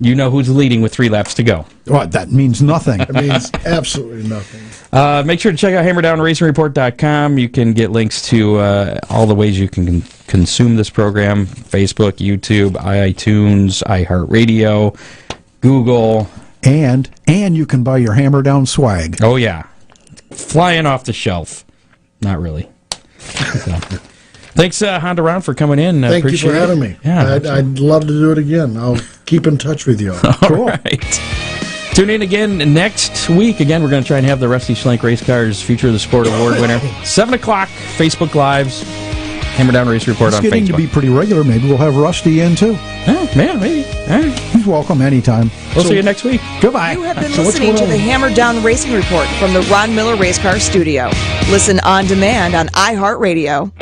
you know who's leading with 3 laps to go. Well, that means nothing. It means absolutely nothing. Make sure to check out HammerdownRacingReport.com. You can get links to all the ways you can consume this program: Facebook, YouTube, iTunes, iHeartRadio, Google. And you can buy your Hammer Down swag. Oh, yeah. Flying off the shelf. Not really. So. Thanks, Honda Ron, for coming in. Thank you for having me. Yeah, I'd love to do it again. I'll keep in touch with you. All right. Tune in again next week. Again, we're going to try and have the Rusty Schlenk Race Cars Future of the Sport Award winner. 7 o'clock, Facebook Lives, Hammer Down Race Report on It's getting Facebook. to be pretty regular. Maybe we'll have Rusty in, too. Oh, yeah, maybe. All right. He's welcome anytime. We'll see you next week. Goodbye. You have been So what's listening to going the on? Hammer Down Racing Report from the Ron Miller Race Car Studio. Listen on demand on iHeartRadio.